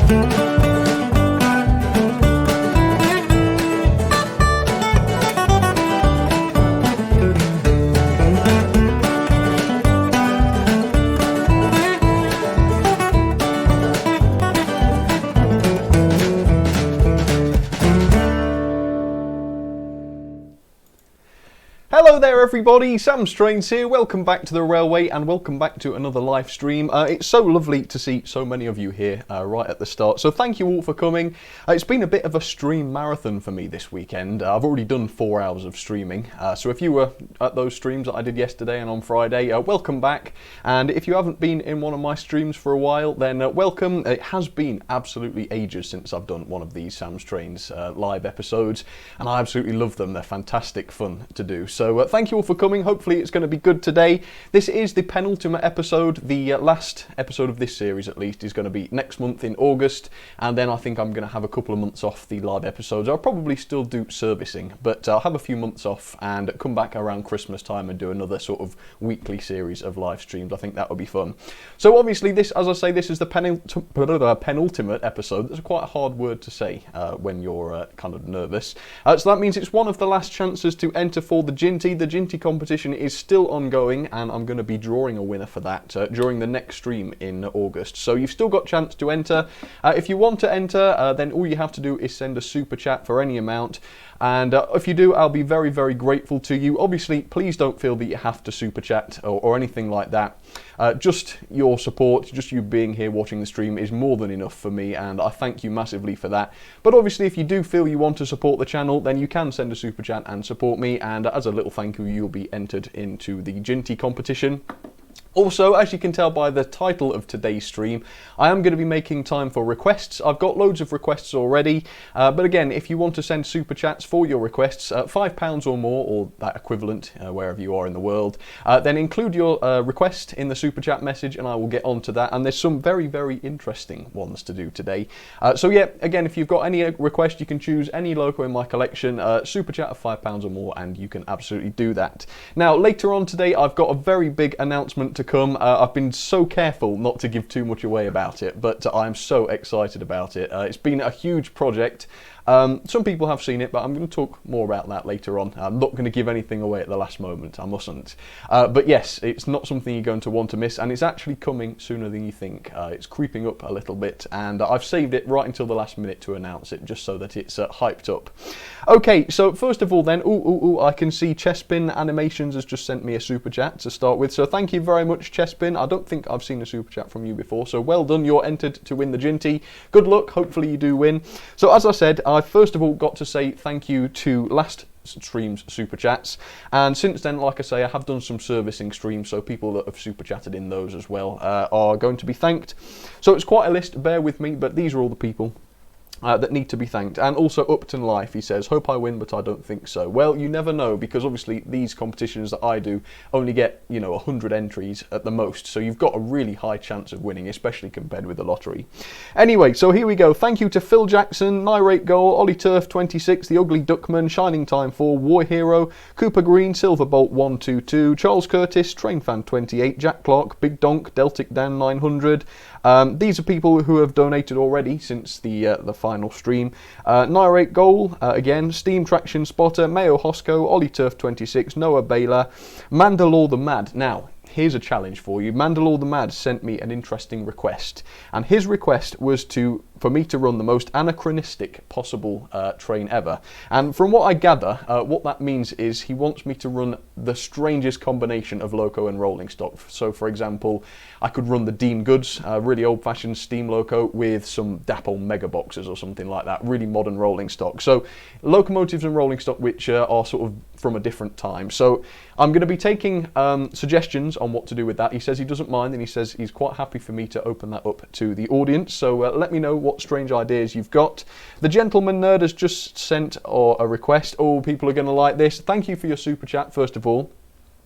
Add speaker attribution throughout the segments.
Speaker 1: Hello there everybody, Sam'sTrains here, welcome back to the Railway and welcome back to another live stream. It's so lovely to see so many of you here right at the start, so thank you all for coming. It's been a bit of a stream marathon for me this weekend. I've already done 4 hours of streaming, so if you were at those streams that I did yesterday and on Friday, welcome back. And if you haven't been in one of my streams for a while, then welcome. It has been absolutely ages since I've done one of these Sam'sTrains live episodes, and I absolutely love them. They're fantastic fun to do. So thank you all for coming. Hopefully it's going to be good today. This is the penultimate episode. The last episode of this series, at least, is going to be next month in August, and then I think I'm going to have a couple of months off the live episodes. I'll probably still do servicing, but I'll have a few months off and come back around Christmas time and do another sort of weekly series of live streams. I think that would be fun. So obviously this, as I say, this is the penultimate episode. That's quite a hard word to say when you're kind of nervous. So that means it's one of the last chances to enter for the Jinty. The Jinty competition is still ongoing, and I'm going to be drawing a winner for that during the next stream in August. So you've still got a chance to enter. If you want to enter, then all you have to do is send a super chat for any amount. And if you do, I'll be very, very grateful to you. Obviously, please don't feel that you have to super chat or anything like that. Just your support, just you being here watching the stream is more than enough for me, and I thank you massively for that. But obviously, if you do feel you want to support the channel, then you can send a super chat and support me, and as a little thank you, you'll be entered into the Jinty competition. Also, as you can tell by the title of today's stream, I am going to be making time for requests. I've got loads of requests already, but again, if you want to send super chats for your requests, £5 or more, or that equivalent, wherever you are in the world, then include your request in the super chat message and I will get on to that. And there's some very, very interesting ones to do today. So yeah, again, if you've got any request, you can choose any logo in my collection, super chat of £5 or more, and you can absolutely do that. Now, later on today, I've got a very big announcement to come. I've been so careful not to give too much away about it, but I'm so excited about it. It's been a huge project. Some people have seen it, but I'm going to talk more about that later on. I'm not going to give anything away at the last moment, I mustn't. But yes, it's not something you're going to want to miss, and it's actually coming sooner than you think. It's creeping up a little bit, and I've saved it right until the last minute to announce it, just so that it's hyped up. Okay, so first of all then, I can see Chespin Animations has just sent me a super chat to start with, so thank you very much, Chespin. I don't think I've seen a super chat from you before, so well done, you're entered to win the Jinty. Good luck, hopefully you do win. So as I said, I first of all got to say thank you to last stream's super chats, and since then, like I say, I have done some servicing streams, so people that have super chatted in those as well are going to be thanked. So it's quite a list, bear with me, but these are all the people that need to be thanked. And also Upton Life, he says, hope I win, but I don't think so. Well, you never know, because obviously these competitions that I do only get, 100 entries at the most, so you've got a really high chance of winning, especially compared with the lottery. Anyway, so here we go. Thank you to Phil Jackson, Nyrate Goal, Ollie Turf 26, The Ugly Duckman, Shining Time 4, War Hero, Cooper Green, Silverbolt 122, Charles Curtis, Trainfan 28, Jack Clark, Big Donk, Deltic Dan 900. These are people who have donated already since the final stream. Nyrate Goal, again, Steam Traction Spotter, Mayo Hosco, Ollie Turf 26, Noah Baylor, Mandalore the Mad. Now, here's a challenge for you. Mandalore the Mad sent me an interesting request, and his request was for me to run the most anachronistic possible train ever. And from what I gather, what that means is he wants me to run the strangest combination of loco and rolling stock. So for example, I could run the Dean Goods, really old-fashioned steam loco with some Dapple mega boxes or something like that, really modern rolling stock. So locomotives and rolling stock which are sort of from a different time. So I'm going to be taking suggestions on what to do with that. He says he doesn't mind, and he says he's quite happy for me to open that up to the audience. So let me know what strange ideas you've got. The Gentleman Nerd has just sent a request. Oh, people are going to like this. Thank you for your super chat, first of all.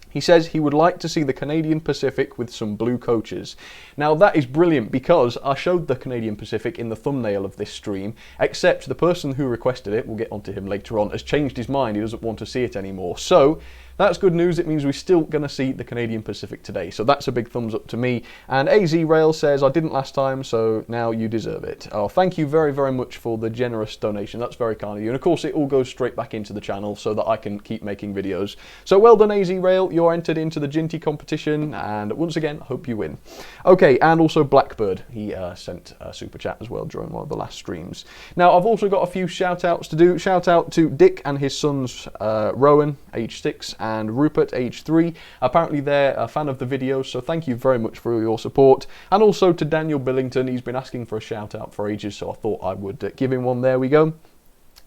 Speaker 1: He says he would like to see the Canadian Pacific with some blue coaches. Now that is brilliant, because I showed the Canadian Pacific in the thumbnail of this stream, except the person who requested it, we'll get onto him later on, has changed his mind. He doesn't want to see it anymore. So that's good news. It means we're still going to see the Canadian Pacific today. So that's a big thumbs up to me. And AZ Rail says, I didn't last time, so now you deserve it. Oh, thank you very, very much for the generous donation. That's very kind of you. And of course, it all goes straight back into the channel so that I can keep making videos. So well done, AZ Rail. You're entered into the Jinty competition. And once again, I hope you win. Okay, and also Blackbird. He sent a super chat as well during one of the last streams. Now, I've also got a few shout outs to do. Shout out to Dick and his sons, Rowan, age 6, and Rupert, age 3. Apparently, they're a fan of the videos, so thank you very much for your support. And also to Daniel Billington. He's been asking for a shout out for ages, so I thought I would give him one. There we go.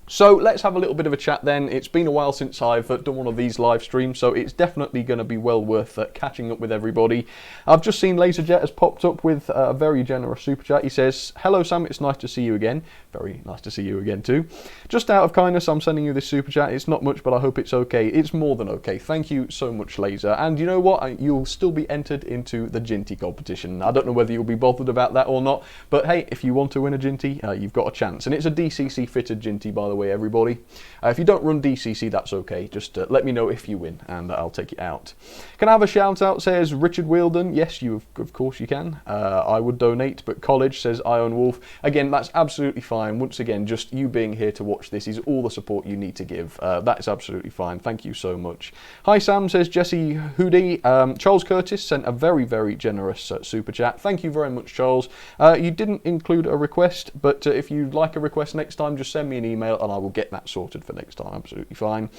Speaker 1: So let's have a little bit of a chat then. It's been a while since I've done one of these live streams, so it's definitely going to be well worth catching up with everybody. I've just seen LaserJet has popped up with a very generous super chat. He says, hello Sam, it's nice to see you again. Very nice to see you again too. Just out of kindness, I'm sending you this super chat. It's not much, but I hope it's okay. It's more than okay. Thank you so much, Laser. And you know what? You'll still be entered into the Jinty competition. I don't know whether you'll be bothered about that or not, but hey, if you want to win a Jinty, you've got a chance. And it's a DCC fitted Jinty, by the way, everybody. If you don't run DCC, that's okay. Just let me know if you win, and I'll take it out. Can I have a shout out? Says Richard Wielden. Yes, of course you can. I would donate, but college, says Iron Wolf. Again, that's absolutely fine. Once again, just you being here to watch this is all the support you need to give. That is absolutely fine. Thank you so much. Hi Sam, says Jesse Hoodie. Charles Curtis sent a very, very generous super chat. Thank you very much, Charles. You didn't include a request, but if you'd like a request next time, just send me an email and I will get that sorted for next time. Absolutely fine.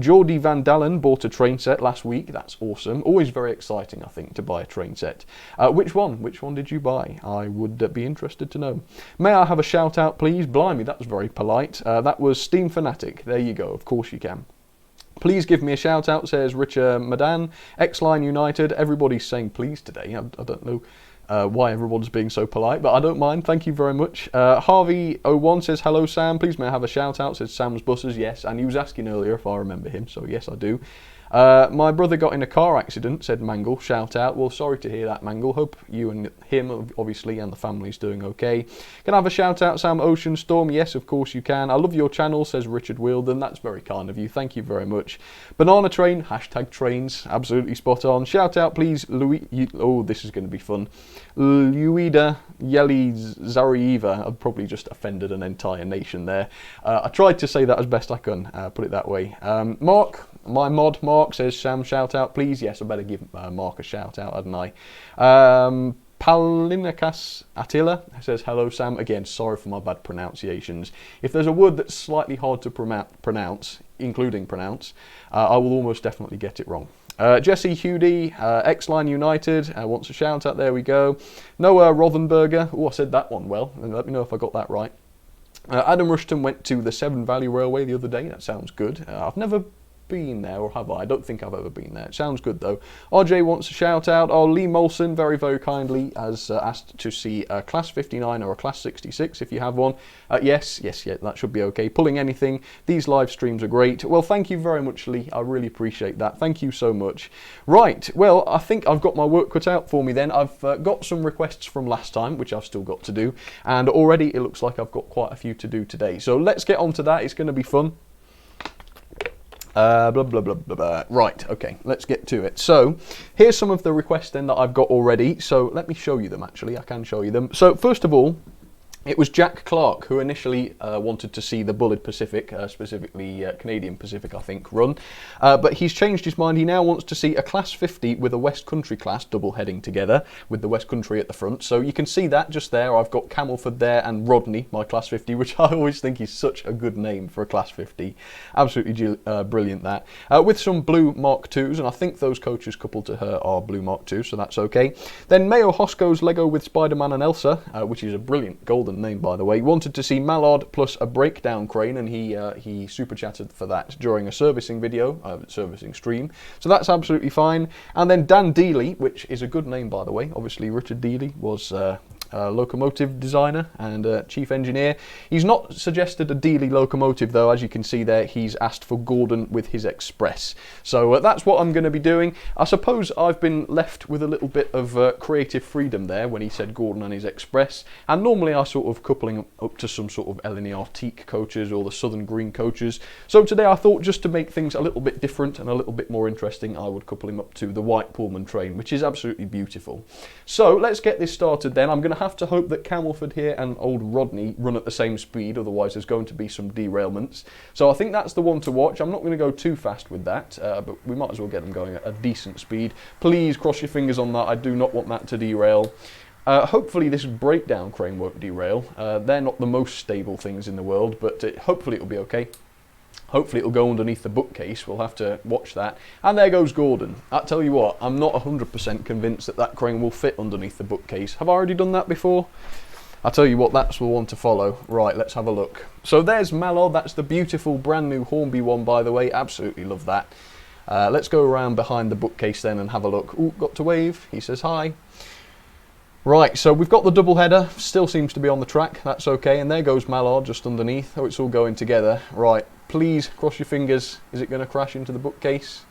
Speaker 1: Geordie Van Dalen bought a train set last week. That's awesome. Always very exciting, I think, to buy a train set. Which one? Which one did you buy? I would be interested to know. May I have a shout out, please? Blimey, that was very polite. That was Steam Fanatic. There you go. Of course you can. Please give me a shout out, says Richard Madan. X-Line United. Everybody's saying please today. I don't know why everyone's being so polite, but I don't mind. Thank you very much. Harvey01 says, hello Sam, please may I have a shout out, says Sam's Buses. Yes, and he was asking earlier if I remember him, so yes I do. My brother got in a car accident, said Mangle. Shout out. Well, sorry to hear that, Mangle. Hope you and him, obviously, and the family's doing okay. Can I have a shout out, Sam Ocean Storm? Yes, of course you can. I love your channel, says Richard Wielden. That's very kind of you. Thank you very much. Banana Train, hashtag trains. Absolutely spot on. Shout out, please, Louis. Oh, this is going to be fun. Luida Yeli Zarieva. I've probably just offended an entire nation there. I tried to say that as best I can, put it that way. Mark. My mod, Mark, says, Sam, shout out, please. Yes, I better give Mark a shout out, hadn't I? Palinikas Attila says, hello, Sam. Again, sorry for my bad pronunciations. If there's a word that's slightly hard to pronounce, including pronounce, I will almost definitely get it wrong. Jesse Hudie, X-Line United, wants a shout out. There we go. Noah Rothenberger. Oh, I said that one well. Let me know if I got that right. Adam Rushton went to the Severn Valley Railway the other day. That sounds good. I've never been there, or have I? I don't think I've ever been there. It sounds good though. RJ wants a shout out. Oh, Lee Molson very, very kindly has asked to see a Class 59 or a Class 66 if you have one. Yes, that should be okay. Pulling anything. These live streams are great. Well, thank you very much, Lee. I really appreciate that. Thank you so much. Right, well, I think I've got my work cut out for me then. I've got some requests from last time, which I've still got to do, and already it looks like I've got quite a few to do today. So let's get on to that. It's going to be fun. Blah, blah, blah, blah, blah. Right, okay, let's get to it. So, here's some of the requests then that I've got already. So, let me show you them, actually. I can show you them. So, first of all, it was Jack Clark who initially wanted to see the Bullet Pacific, specifically Canadian Pacific, I think, run. But he's changed his mind. He now wants to see a Class 50 with a West Country class double heading together with the West Country at the front. So you can see that just there. I've got Camelford there and Rodney, my Class 50, which I always think is such a good name for a Class 50. Absolutely brilliant that. With some blue Mark IIs, and I think those coaches coupled to her are blue Mark II, so that's okay. Then Mayo Hosco's Lego with Spider-Man and Elsa, which is a brilliant golden name, by the way. He wanted to see Mallard plus a breakdown crane, and he super chatted for that during a servicing video, servicing stream. So that's absolutely fine. And then Dan Dealey, which is a good name, by the way. Obviously, Richard Dealey was locomotive designer and chief engineer. He's not suggested a Dealey locomotive though, as you can see there, he's asked for Gordon with his Express. So that's what I'm going to be doing. I suppose I've been left with a little bit of creative freedom there when he said Gordon and his Express, and normally I sort of coupling up to some sort of LNER teak coaches or the Southern Green coaches. So today I thought, just to make things a little bit different and a little bit more interesting, I would couple him up to the white Pullman train, which is absolutely beautiful. So let's get this started then. I'm going to have to hope that Camelford here and old Rodney run at the same speed, otherwise there's going to be some derailments. So I think that's the one to watch. I'm not going to go too fast with that, but we might as well get them going at a decent speed. Please cross your fingers on that. I do not want that to derail. Hopefully this breakdown crane won't derail. They're not the most stable things in the world, but hopefully it'll be okay. Hopefully it'll go underneath the bookcase. We'll have to watch that. And there goes Gordon. I tell you what, I'm not 100% convinced that that crane will fit underneath the bookcase. Have I already done that before? I tell you what, that's the one to follow. Right, let's have a look. So there's Mallard. That's the beautiful brand new Hornby one, by the way. Absolutely love that. Let's go around behind the bookcase then and have a look. Ooh, got to wave. He says hi. Right, so we've got the double header. Still seems to be on the track. That's okay. And there goes Mallard just underneath. Oh, it's all going together. Right. Please cross your fingers. Is it going to crash into the bookcase?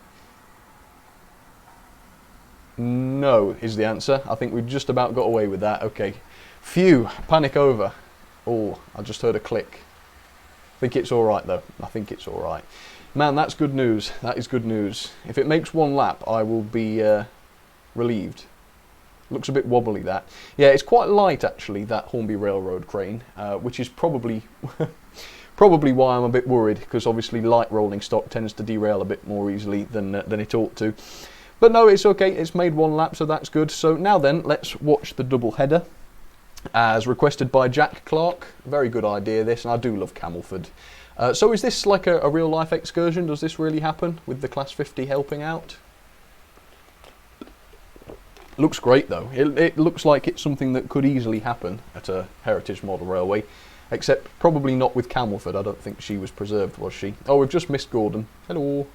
Speaker 1: No, is the answer. I think we've just about got away with that. Okay. Phew, panic over. Oh, I just heard a click. I think it's all right though. I think it's all right. Man, that's good news. That is good news. If it makes one lap, I will be relieved. Looks a bit wobbly, that. Yeah, it's quite light actually, that Hornby Railroad crane, which is probably probably why I'm a bit worried, because obviously light rolling stock tends to derail a bit more easily than it ought to. But no, it's okay. It's made one lap, so that's good. So now then, let's watch the double header, as requested by Jack Clark. Very good idea, this, and I do love Camelford. So is this like a real life excursion? Does this really happen with the Class 50 helping out? Looks great though. It looks like it's something that could easily happen at a heritage model railway, except probably not with Camelford. I don't think she was preserved, was she? Oh, we've just missed Gordon. Hello.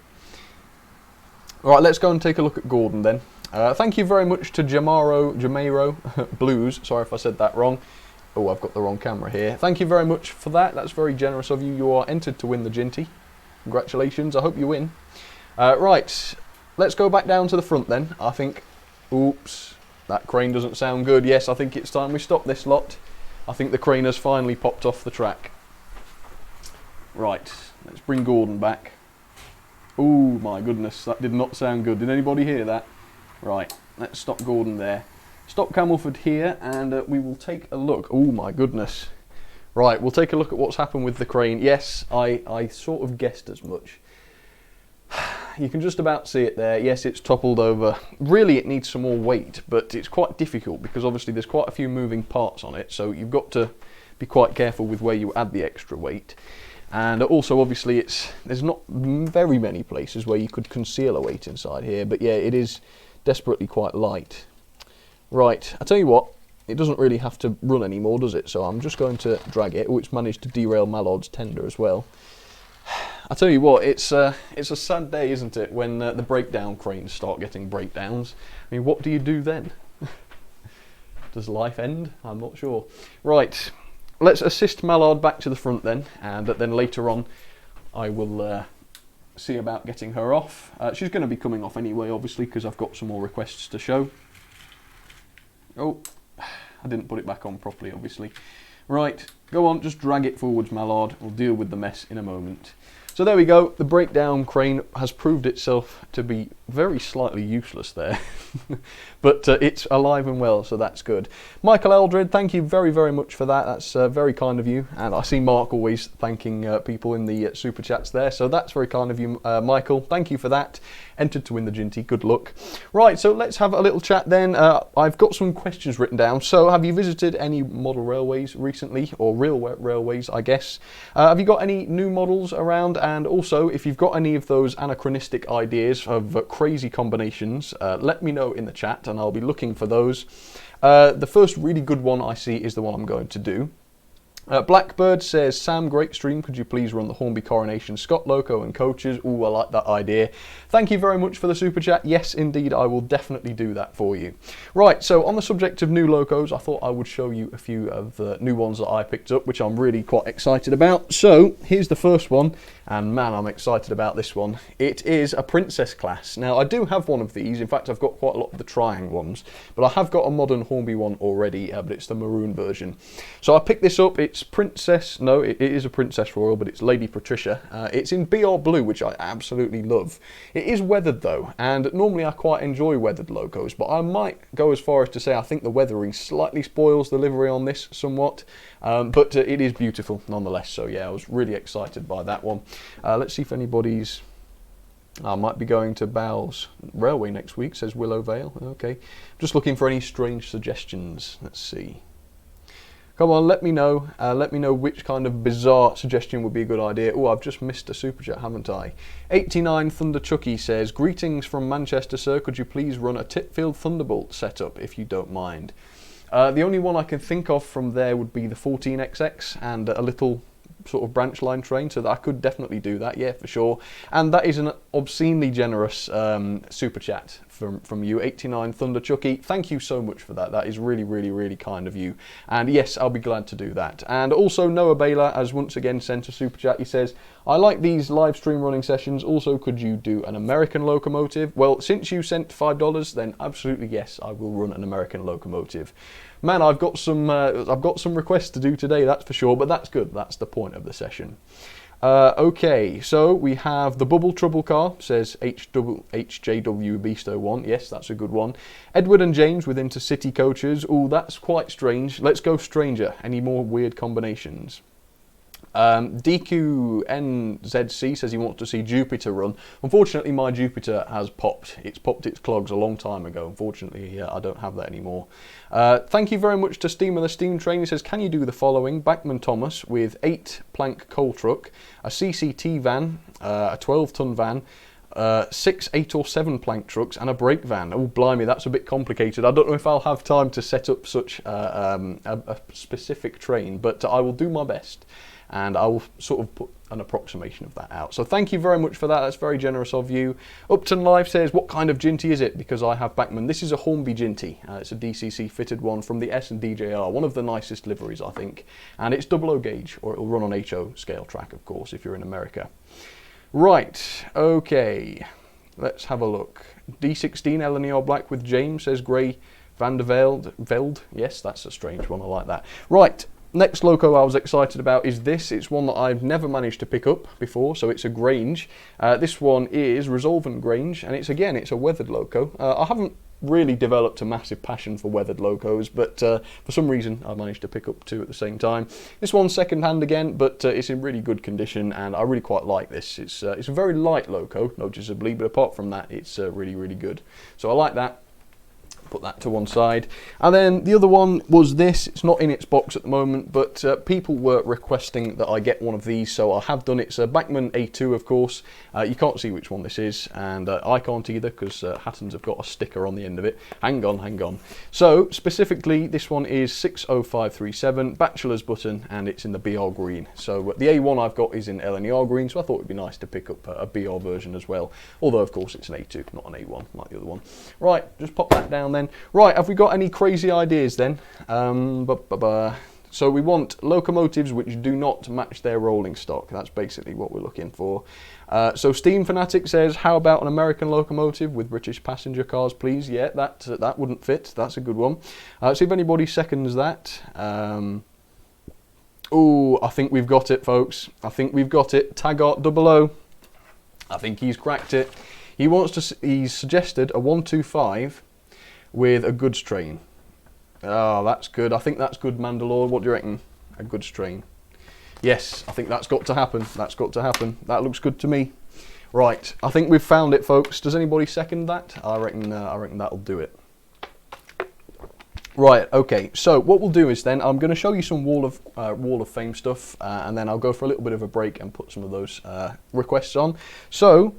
Speaker 1: Alright, let's go and take a look at Gordon then. Thank you very much to Jamero Blues. Sorry if I said that wrong. Oh, I've got the wrong camera here. Thank you very much for that. That's very generous of you. You are entered to win the Jinty. Congratulations. I hope you win. Right, let's go back down to the front then. I think... Oops, that crane doesn't sound good. Yes, I think it's time we stop this lot. I think the crane has finally popped off the track. Right, let's bring Gordon back. Oh my goodness, that did not sound good. Did anybody hear that? Right, let's stop Gordon there. Stop Camelford here, and we will take a look. Oh my goodness. Right, we'll take a look at what's happened with the crane. Yes, I sort of guessed as much. You can just about see it there. Yes, it's toppled over. Really, it needs some more weight, but it's quite difficult because obviously there's quite a few moving parts on it, so you've got to be quite careful with where you add the extra weight. And also, obviously, there's not very many places where you could conceal a weight inside here, but yeah, it is desperately quite light. Right, I tell you what, it doesn't really have to run anymore, does it? So I'm just going to drag it. Oh, it's managed to derail Mallard's tender as well. I tell you what, it's a sad day, isn't it, when the breakdown cranes start getting breakdowns. I mean, what do you do then? Does life end? I'm not sure. Right, let's assist Mallard back to the front then, and then later on I will see about getting her off. She's going to be coming off anyway, obviously, because I've got some more requests to show. Oh, I didn't put it back on properly, obviously. Right, go on, just drag it forwards, Mallard. We'll deal with the mess in a moment. So there we go, the breakdown crane has proved itself to be very slightly useless there, but it's alive and well, so that's good. Michael Eldred, thank you very, very much for that. That's very kind of you, and I see Mark always thanking people in the super chats there, so that's very kind of you, Michael. Thank you for that. Entered to win the Jinty, good luck. Right, so let's have a little chat then. I've got some questions written down. So have you visited any model railways recently, or real railways, I guess? Have you got any new models around? And also, if you've got any of those anachronistic ideas of crazy combinations, let me know in the chat and I'll be looking for those. The first really good one I see is the one I'm going to do. Blackbird says, Sam, great stream. Could you please run the Hornby Coronation Scott loco and coaches? Ooh, I like that idea. Thank you very much for the super chat. Yes, indeed, I will definitely do that for you. Right, so on the subject of new locos, I thought I would show you a few of the new ones that I picked up, which I'm really quite excited about. So here's the first one, and man, I'm excited about this one. It is a Princess class. Now, I do have one of these. In fact, I've got quite a lot of the Triang ones, but I have got a modern Hornby one already, but it's the maroon version. So I picked this up. It's Princess, no, it is a Princess Royal, but it's Lady Patricia. It's in BR Blue, which I absolutely love. It is weathered though, and normally I quite enjoy weathered logos, but I might go as far as to say I think the weathering slightly spoils the livery on this somewhat, but it is beautiful nonetheless. So yeah, I was really excited by that one. Let's see if anybody's... I might be going to Bowles Railway next week, says Willow Vale. Okay, just looking for any strange suggestions. Let's see. Come on, let me know. Let me know which kind of bizarre suggestion would be a good idea. Oh, I've just missed a super chat, haven't I? 89 Thunder Chucky says, greetings from Manchester, sir. Could you please run a Titfield Thunderbolt setup, if you don't mind? The only one I can think of from there would be the 14XX and a little sort of branch line train, so that I could definitely do that, yeah, for sure. And that is an obscenely generous super chat from you, 89 Thunder Chucky. Thank you so much for that. That is really, really, really kind of you. And yes, I'll be glad to do that. And also Noah Baylor has once again sent a super chat. He says, I like these live stream running sessions. Also, could you do an American locomotive? Well, since you sent $5, then absolutely yes, I will run an American locomotive. Man, I've got some requests to do today, that's for sure, but that's good. That's the point of the session. Okay, so we have the Bubble Trouble car, says HJW Beasto 1. Yes, that's a good one. Edward and James with intercity coaches. Oh, that's quite strange. Let's go stranger. Any more weird combinations? DQNZC says he wants to see Jupiter run. Unfortunately, my Jupiter has popped. It's popped its clogs a long time ago. Unfortunately, I don't have that anymore. Thank you very much to Steam of the Steam Train. He says, can you do the following? Backman Thomas with 8-plank coal truck, a CCT van, a 12-ton van, 6, 8 or 7 plank trucks and a brake van. Oh, blimey, that's a bit complicated. I don't know if I'll have time to set up such a specific train, but I will do my best. And I will sort of put an approximation of that out. So thank you very much for that. That's very generous of you. Upton Live says, what kind of Jinty is it? Because I have Backman. This is a Hornby Jinty. It's a DCC fitted one from the S&DJR. One of the nicest liveries, I think. And it's 00 gauge, or it'll run on HO scale track, of course, if you're in America. Right, okay. Let's have a look. D16 LNER Black with James, says Grey Van der Velde. Yes, that's a strange one. I like that. Right. Next loco I was excited about is this. It's one that I've never managed to pick up before, so it's a Grange. This one is Resolvent Grange, and it's a weathered loco. I haven't really developed a massive passion for weathered locos, but for some reason I managed to pick up two at the same time. This one's second hand again, but it's in really good condition, and I really quite like this. It's a very light loco, noticeably, but apart from that, it's really, really good. So I like that. Put that to one side. And then the other one was this. It's not in its box at the moment, but people were requesting that I get one of these, so I have done it. It's a Backman A2, of course. You can't see which one this is, and I can't either, because Hatton's have got a sticker on the end of it. Hang on. So specifically, this one is 60537 Bachelor's button, and it's in the BR green. So the A1 I've got is in LNER green, so I thought it'd be nice to pick up a BR version as well. Although of course it's an A2, not an A1 like the other one. Right, just pop that down then. Right, have we got any crazy ideas then? So we want locomotives which do not match their rolling stock. That's basically what we're looking for. So Steam Fanatic says, how about an American locomotive with British passenger cars, please? Yeah, that wouldn't fit. That's a good one. See if anybody seconds that. Oh, I think we've got it, folks. I think we've got it. Taggart 00. I think he's cracked it. He's suggested a 125 with a goods train. Oh, that's good. I think that's good, Mandalore. What do you reckon? A goods train. Yes, I think that's got to happen. That's got to happen. That looks good to me. Right, I think we've found it, folks. Does anybody second that? I reckon that'll do it. Right, okay, so what we'll do is then I'm going to show you some Wall of Fame stuff, and then I'll go for a little bit of a break and put some of those requests on. So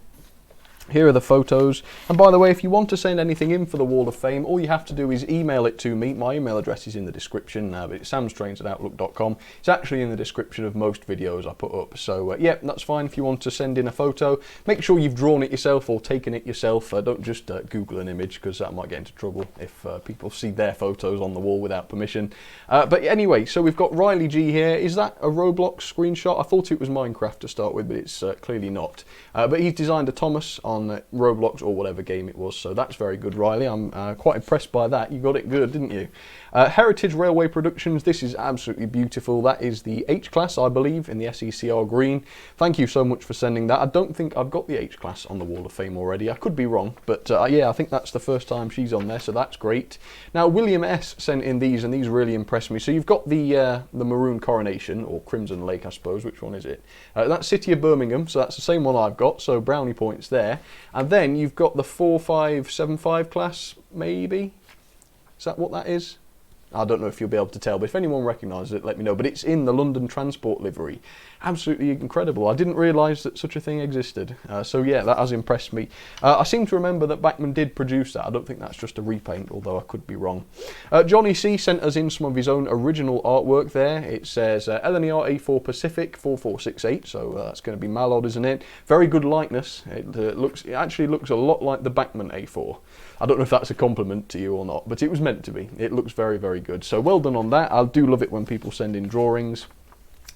Speaker 1: Here are the photos. And by the way, if you want to send anything in for the Wall of Fame, all you have to do is email it to me. My email address is in the description, but it's samstrains@outlook.com. It's actually in the description of most videos I put up. So yeah, that's fine if you want to send in a photo. Make sure you've drawn it yourself or taken it yourself. Don't just Google an image, because that might get into trouble if people see their photos on the wall without permission. But anyway, so we've got Riley G here. Is that a Roblox screenshot? I thought it was Minecraft to start with, but it's clearly not. But he's designed a Thomas on Roblox or whatever game it was, so that's very good, Riley. I'm quite impressed by that. You got it good, didn't you? Heritage Railway Productions, this is absolutely beautiful. That is the H-Class, I believe, in the SECR green. Thank you so much for sending that. I don't think I've got the H-Class on the Wall of Fame already. I could be wrong, but yeah, I think that's the first time she's on there, so that's great. Now, William S. sent in these, and these really impressed me. So you've got the Maroon Coronation, or Crimson Lake, I suppose. Which one is it? That's City of Birmingham, so that's the same one I've got, so brownie points there. And then you've got the 4575 class, maybe? Is that what that is? I don't know if you'll be able to tell, but if anyone recognises it, let me know. But it's in the London Transport livery. Absolutely incredible. I didn't realise that such a thing existed. So yeah, that has impressed me. I seem to remember that Bachmann did produce that. I don't think that's just a repaint, although I could be wrong. Johnny C sent us in some of his own original artwork there. It says LNER A4 Pacific 4468, so that's going to be Mallard, isn't it? Very good likeness. It actually looks a lot like the Bachmann A4. I don't know if that's a compliment to you or not, but it was meant to be. It looks very, very good. So well done on that. I do love it when people send in drawings.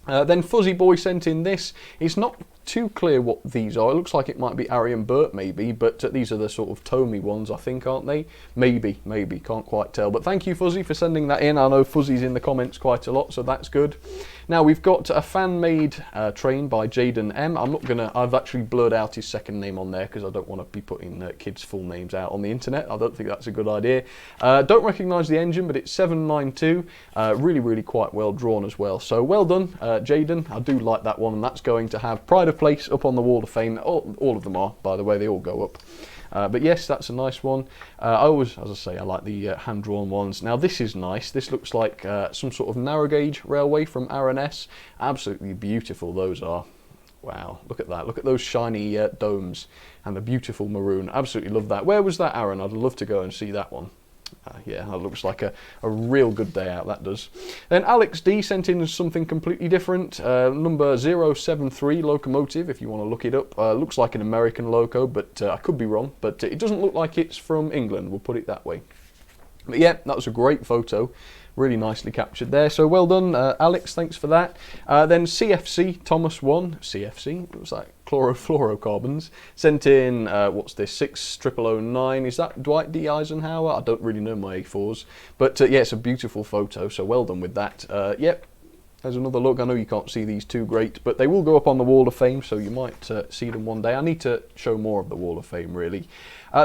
Speaker 1: Then Fuzzy Boy sent in this. It's not too clear what these are. It looks like it might be Ari and Bert maybe, but these are the sort of Tommy ones, I think, aren't they? Maybe, can't quite tell. But thank you, Fuzzy, for sending that in. I know Fuzzy's in the comments quite a lot, so that's good. Now we've got a fan-made train by Jaden M. I've actually blurred out his second name on there because I don't want to be putting kids' full names out on the internet. I don't think that's a good idea. Don't recognise the engine, but it's 792. Really, really quite well drawn as well. So well done, Jaden. I do like that one, and that's going to have pride of place up on the Wall of Fame. All of them are, by the way, they all go up. But yes, that's a nice one. I always, as I say, I like the hand-drawn ones. Now this is nice. This looks like some sort of narrow gauge railway from R&S. Absolutely beautiful those are. Wow, look at that. Look at those shiny domes and the beautiful maroon. Absolutely love that. Where was that, Aaron? I'd love to go and see that one. Yeah, that looks like a real good day out, that does. Then Alex D sent in something completely different. Number 073 locomotive, if you want to look it up. Looks like an American loco, but I could be wrong. But it doesn't look like it's from England, we'll put it that way. But yeah, that was a great photo. Really nicely captured there. So well done, Alex, thanks for that. Then CFC, Thomas 1, CFC, what was that? Chlorofluorocarbons, sent in, what's this, 6009, is that Dwight D. Eisenhower? I don't really know my A4s, but yeah, it's a beautiful photo, so well done with that. Yep, there's another look. I know you can't see these too great, but they will go up on the Wall of Fame, so you might see them one day. I need to show more of the Wall of Fame, really.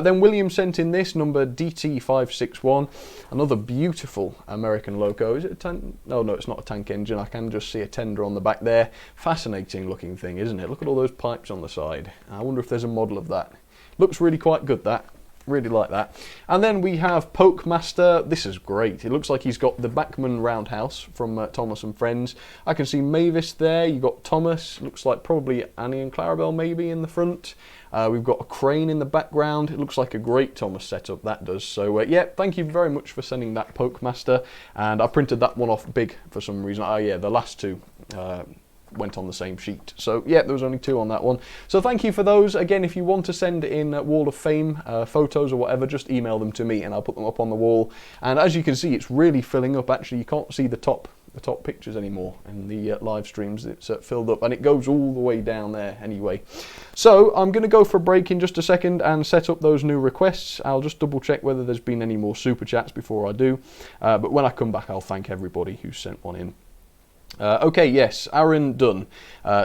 Speaker 1: Then William sent in this, number DT561, another beautiful American loco. Is it a tank? No, it's not a tank engine. I can just see a tender on the back there. Fascinating looking thing, isn't it? Look at all those pipes on the side. I wonder if there's a model of that. Looks really quite good, that. Really like that. And then we have Poke Master. This is great. It looks like he's got the Bachmann Roundhouse from Thomas and Friends. I can see Mavis there. You've got Thomas. Looks like probably Annie and Clarabelle maybe in the front. We've got a crane in the background. It looks like a great Thomas setup, that does. So yeah, thank you very much for sending that, Poke Master. And I printed that one off big for some reason. Oh yeah, the last two went on the same sheet. So yeah, there was only 2 on that one. So thank you for those. Again, if you want to send in Wall of Fame photos or whatever, just email them to me and I'll put them up on the wall. And as you can see, it's really filling up. Actually, you can't see the top pictures anymore in the live streams. It's filled up and it goes all the way down there anyway. So I'm going to go for a break in just a second and set up those new requests. I'll just double check whether there's been any more super chats before I do. But when I come back, I'll thank everybody who sent one in. Okay, yes, Aaron Dunn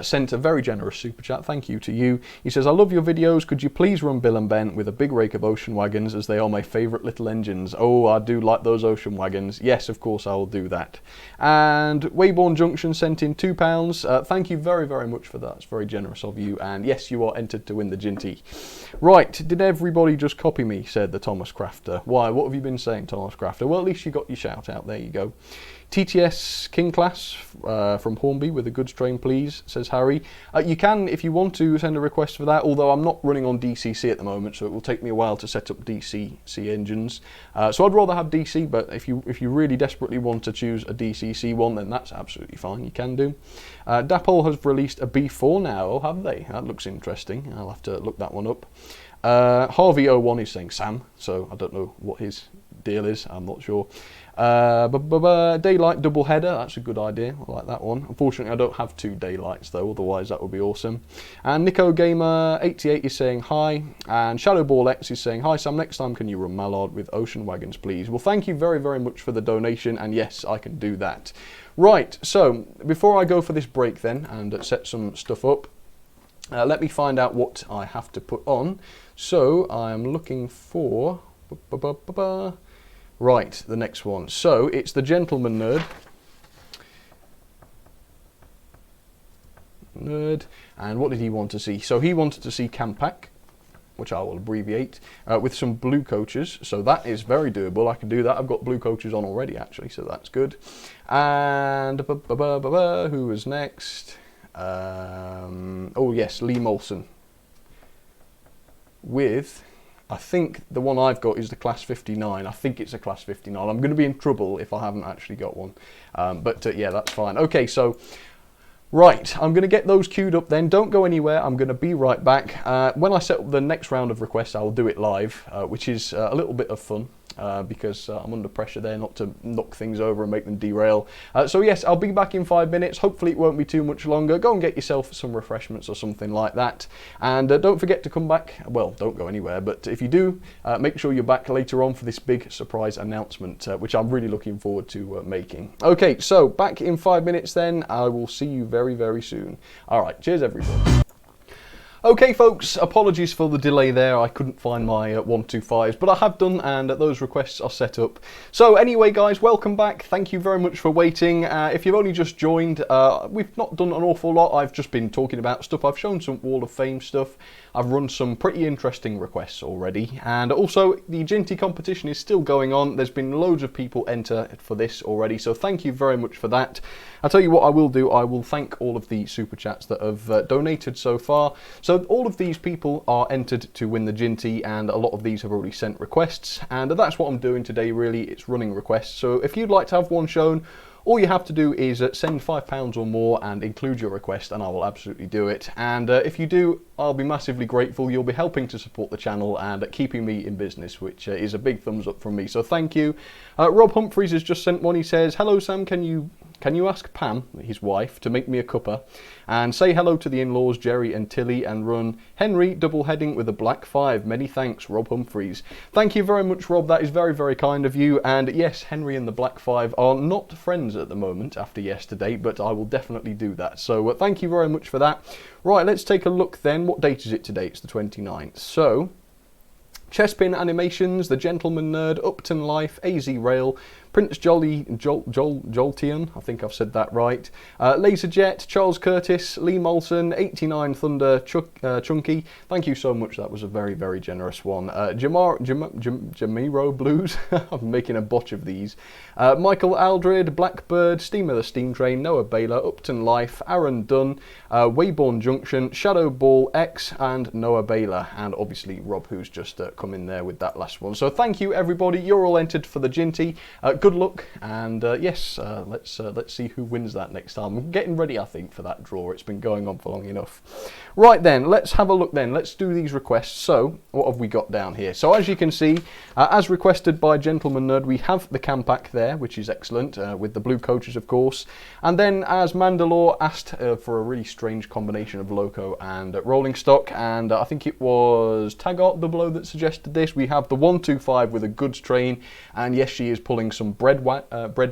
Speaker 1: sent a very generous super chat. Thank you to you. He says, I love your videos. Could you please run Bill and Ben with a big rake of ocean wagons, as they are my favourite little engines? Oh, I do like those ocean wagons. Yes, of course I will do that. And Wayborn Junction sent in £2. Thank you very, very much for that. It's very generous of you. And yes, you are entered to win the Jinty. Right, did everybody just copy me, said the Thomas Crafter. Why, what have you been saying, Thomas Crafter? Well, at least you got your shout out. There you go. TTS King Class from Hornby with a goods train, please, says Harry. You can, if you want to, send a request for that, although I'm not running on DCC at the moment, so it will take me a while to set up DCC engines. So I'd rather have DC, but if you really desperately want to choose a DCC one, then that's absolutely fine, you can do. Dapol has released a B4 now, oh, have they? That looks interesting, I'll have to look that one up. Harvey01 is saying Sam, so I don't know what his deal is, I'm not sure. Daylight double header, that's a good idea, I like that one. Unfortunately I don't have 2 daylights though, otherwise that would be awesome. And Nico Gamer 88 is saying hi, and Shadowball X is saying hi Sam, next time can you run Mallard with Ocean Wagons please? Well, thank you very, very much for the donation, and yes, I can do that. Right, so before I go for this break then and set some stuff up, let me find out what I have to put on. So I'm looking for right, the next one. So it's the Gentleman Nerd. And what did he want to see? So he wanted to see Campac, which I will abbreviate, with some blue coaches. So that is very doable. I can do that. I've got blue coaches on already, actually, so that's good. And who was next? Oh yes, Lee Molson. With, I think the one I've got is the Class 59. I think it's a Class 59. I'm going to be in trouble if I haven't actually got one. Yeah, that's fine. Okay, so, right, I'm going to get those queued up then. Don't go anywhere. I'm going to be right back. When I set up the next round of requests, I will do it live, which is a little bit of fun. Because I'm under pressure there not to knock things over and make them derail. So yes, I'll be back in 5 minutes. Hopefully it won't be too much longer. Go and get yourself some refreshments or something like that. And don't forget to come back. Well, don't go anywhere, but if you do, make sure you're back later on for this big surprise announcement, which I'm really looking forward to making. Okay, so back in 5 minutes then. I will see you very, very soon. All right, cheers everybody. Okay folks, apologies for the delay there, I couldn't find my 125s, but I have done, and those requests are set up. So anyway guys, welcome back, thank you very much for waiting. If you've only just joined, we've not done an awful lot, I've just been talking about stuff, I've shown some Wall of Fame stuff, I've run some pretty interesting requests already, and also the Jinty competition is still going on, there's been loads of people enter for this already, so thank you very much for that. I'll tell you what I will do, I will thank all of the super chats that have donated so far. So all of these people are entered to win the Jinty, and a lot of these have already sent requests, and that's what I'm doing today really, it's running requests. So if you'd like to have one shown, all you have to do is send £5 or more and include your request, and I will absolutely do it. And if you do, I'll be massively grateful. You'll be helping to support the channel and keeping me in business, which is a big thumbs up from me, so thank you. Rob Humphreys has just sent one. He says, hello Sam, can you ask Pam, his wife, to make me a cuppa and say hello to the in-laws Jerry and Tilly and run Henry double heading with a black 5. Many thanks, Rob Humphreys. Thank you very much, Rob. That is very, very kind of you. And yes, Henry and the black 5 are not friends at the moment after yesterday, but I will definitely do that. So thank you very much for that. Right, let's take a look then. What date is it today? It's the 29th. So Chespin Animations, The Gentleman Nerd, Upton Life, AZ Rail, Prince Jolteon, I think I've said that right, Laserjet, Charles Curtis, Lee Molson, 89 Thunder, Chunky, thank you so much, that was a very, very generous one. Jamiro Blues, I'm making a botch of these. Michael Aldred, Blackbird, Steamer the Steam Train, Noah Baylor, Upton Life, Aaron Dunn, Wayborn Junction, Shadow Ball X, and Noah Baylor, and obviously Rob, who's just come in there with that last one. So thank you everybody, you're all entered for the Jinty. Good luck, and yes, let's see who wins that next time. I'm getting ready, I think, for that draw. It's been going on for long enough. Right then, let's have a look then. Let's do these requests. So, what have we got down here? So, as you can see, as requested by Gentleman Nerd, we have the Campac there, which is excellent, with the blue coaches, of course. And then, as Mandalore asked for a really strange combination of Loco and rolling stock, and I think it was Taggart the Blow that suggested this, we have the 125 with a goods train, and yes, she is pulling some bread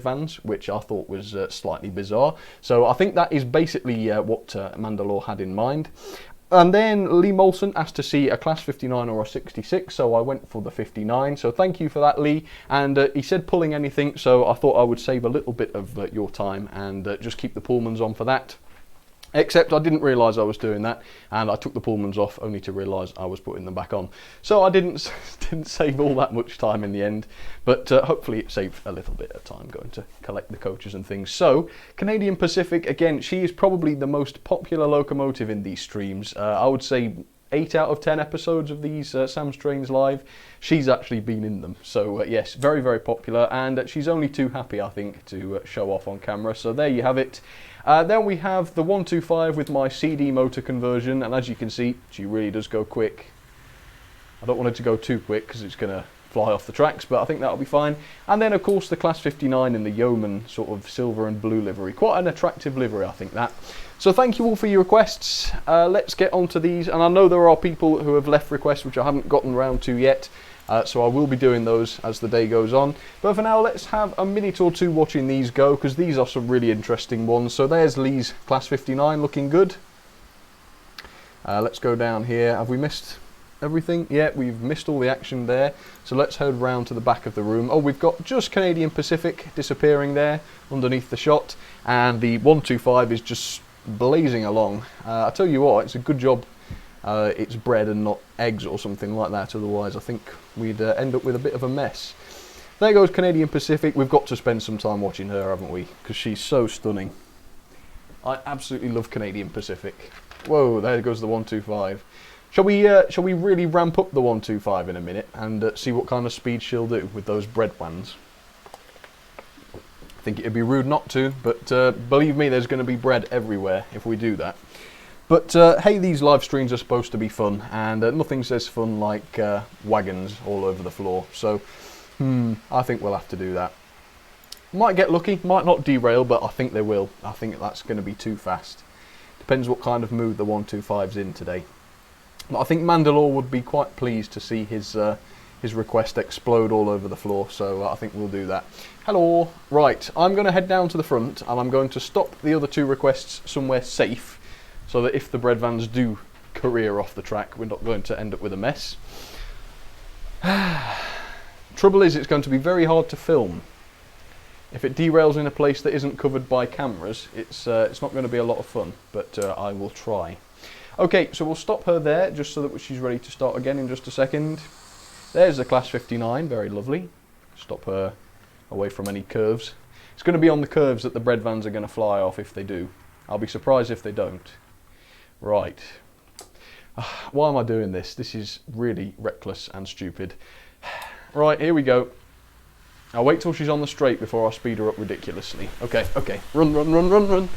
Speaker 1: vans, which I thought was slightly bizarre. So I think that is basically what Mandalore had in mind. And then Lee Molson asked to see a Class 59 or a 66, so I went for the 59. So thank you for that, Lee. And he said pulling anything, so I thought I would save a little bit of your time and just keep the Pullmans on for that. Except I didn't realise I was doing that, and I took the Pullmans off only to realise I was putting them back on. So I didn't save all that much time in the end, but hopefully it saved a little bit of time going to collect the coaches and things. So Canadian Pacific, again, she is probably the most popular locomotive in these streams. I would say 8 out of 10 episodes of these Sam's Trains Live, she's actually been in them. So yes, very, very popular, and she's only too happy, I think, to show off on camera. So there you have it. Then we have the 125 with my CD motor conversion, and as you can see, she really does go quick. I don't want it to go too quick because it's going to fly off the tracks, but I think that'll be fine. And then of course the Class 59 in the Yeoman sort of silver and blue livery. Quite an attractive livery, I think that. So thank you all for your requests. Let's get on to these, and I know there are people who have left requests which I haven't gotten round to yet. So I will be doing those as the day goes on. But for now, let's have a minute or two watching these go, because these are some really interesting ones. So there's Lee's Class 59 looking good. Let's go down here. Have we missed everything? Yeah, we've missed all the action there. So let's head round to the back of the room. Oh, we've got just Canadian Pacific disappearing there underneath the shot. And the 125 is just blazing along. I tell you what, it's a good job it's bread and not eggs or something like that, otherwise I think we'd end up with a bit of a mess. There goes Canadian Pacific. We've got to spend some time watching her, haven't we? Because she's so stunning. I absolutely love Canadian Pacific. Whoa, there goes the 125. Shall we really ramp up the 125 in a minute and see what kind of speed she'll do with those bread ones? I think it'd be rude not to, but believe me, there's going to be bread everywhere if we do that. But hey, these live streams are supposed to be fun, and nothing says fun like wagons all over the floor. So, I think we'll have to do that. Might get lucky, might not derail, but I think they will. I think that's going to be too fast. Depends what kind of mood the 125's in today. But I think Mandalore would be quite pleased to see his request explode all over the floor, so I think we'll do that. Hello! Right, I'm going to head down to the front, and I'm going to stop the other two requests somewhere safe, so that if the bread vans do career off the track, we're not going to end up with a mess. Trouble is, it's going to be very hard to film. If it derails in a place that isn't covered by cameras, it's not going to be a lot of fun, but I will try. Okay, so we'll stop her there, just so that she's ready to start again in just a second. There's the Class 59, very lovely. Stop her away from any curves. It's going to be on the curves that the bread vans are going to fly off if they do. I'll be surprised if they don't. Right. Why am I doing this? This is really reckless and stupid. Right, here we go. I'll wait till she's on the straight before I speed her up ridiculously. Okay, okay. Run, run, run, run, run.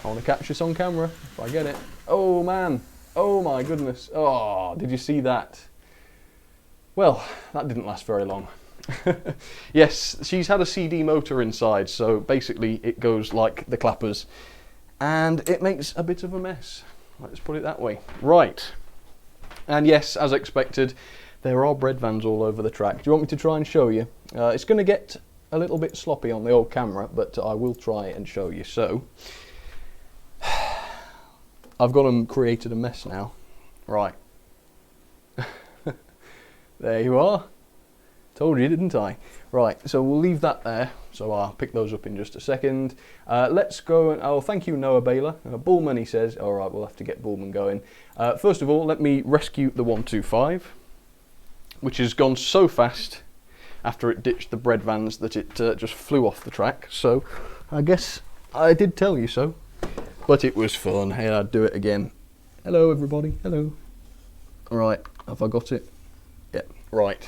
Speaker 1: I want to catch this on camera if I get it. Oh, man. Oh, my goodness. Oh, did you see that? Well, that didn't last very long. Yes, she's had a CD motor inside, so basically it goes like the clappers. And it makes a bit of a mess. Let's put it that way. Right. And yes, as expected, there are bread vans all over the track. Do you want me to try and show you? It's going to get a little bit sloppy on the old camera, but I will try and show you. So, I've got them created a mess now. Right. There you are. Told you, didn't I? Right, so we'll leave that there. So I'll pick those up in just a second. Let's go and, oh, thank you, Noah Baylor. Bullman, he says. All right, we'll have to get Bullman going. First of all, let me rescue the 125, which has gone so fast after it ditched the bread vans that it just flew off the track. So I guess I did tell you so, but it was fun. Hey, I'd do it again. Hello, everybody. Hello. All right, have I got it? Yeah, right.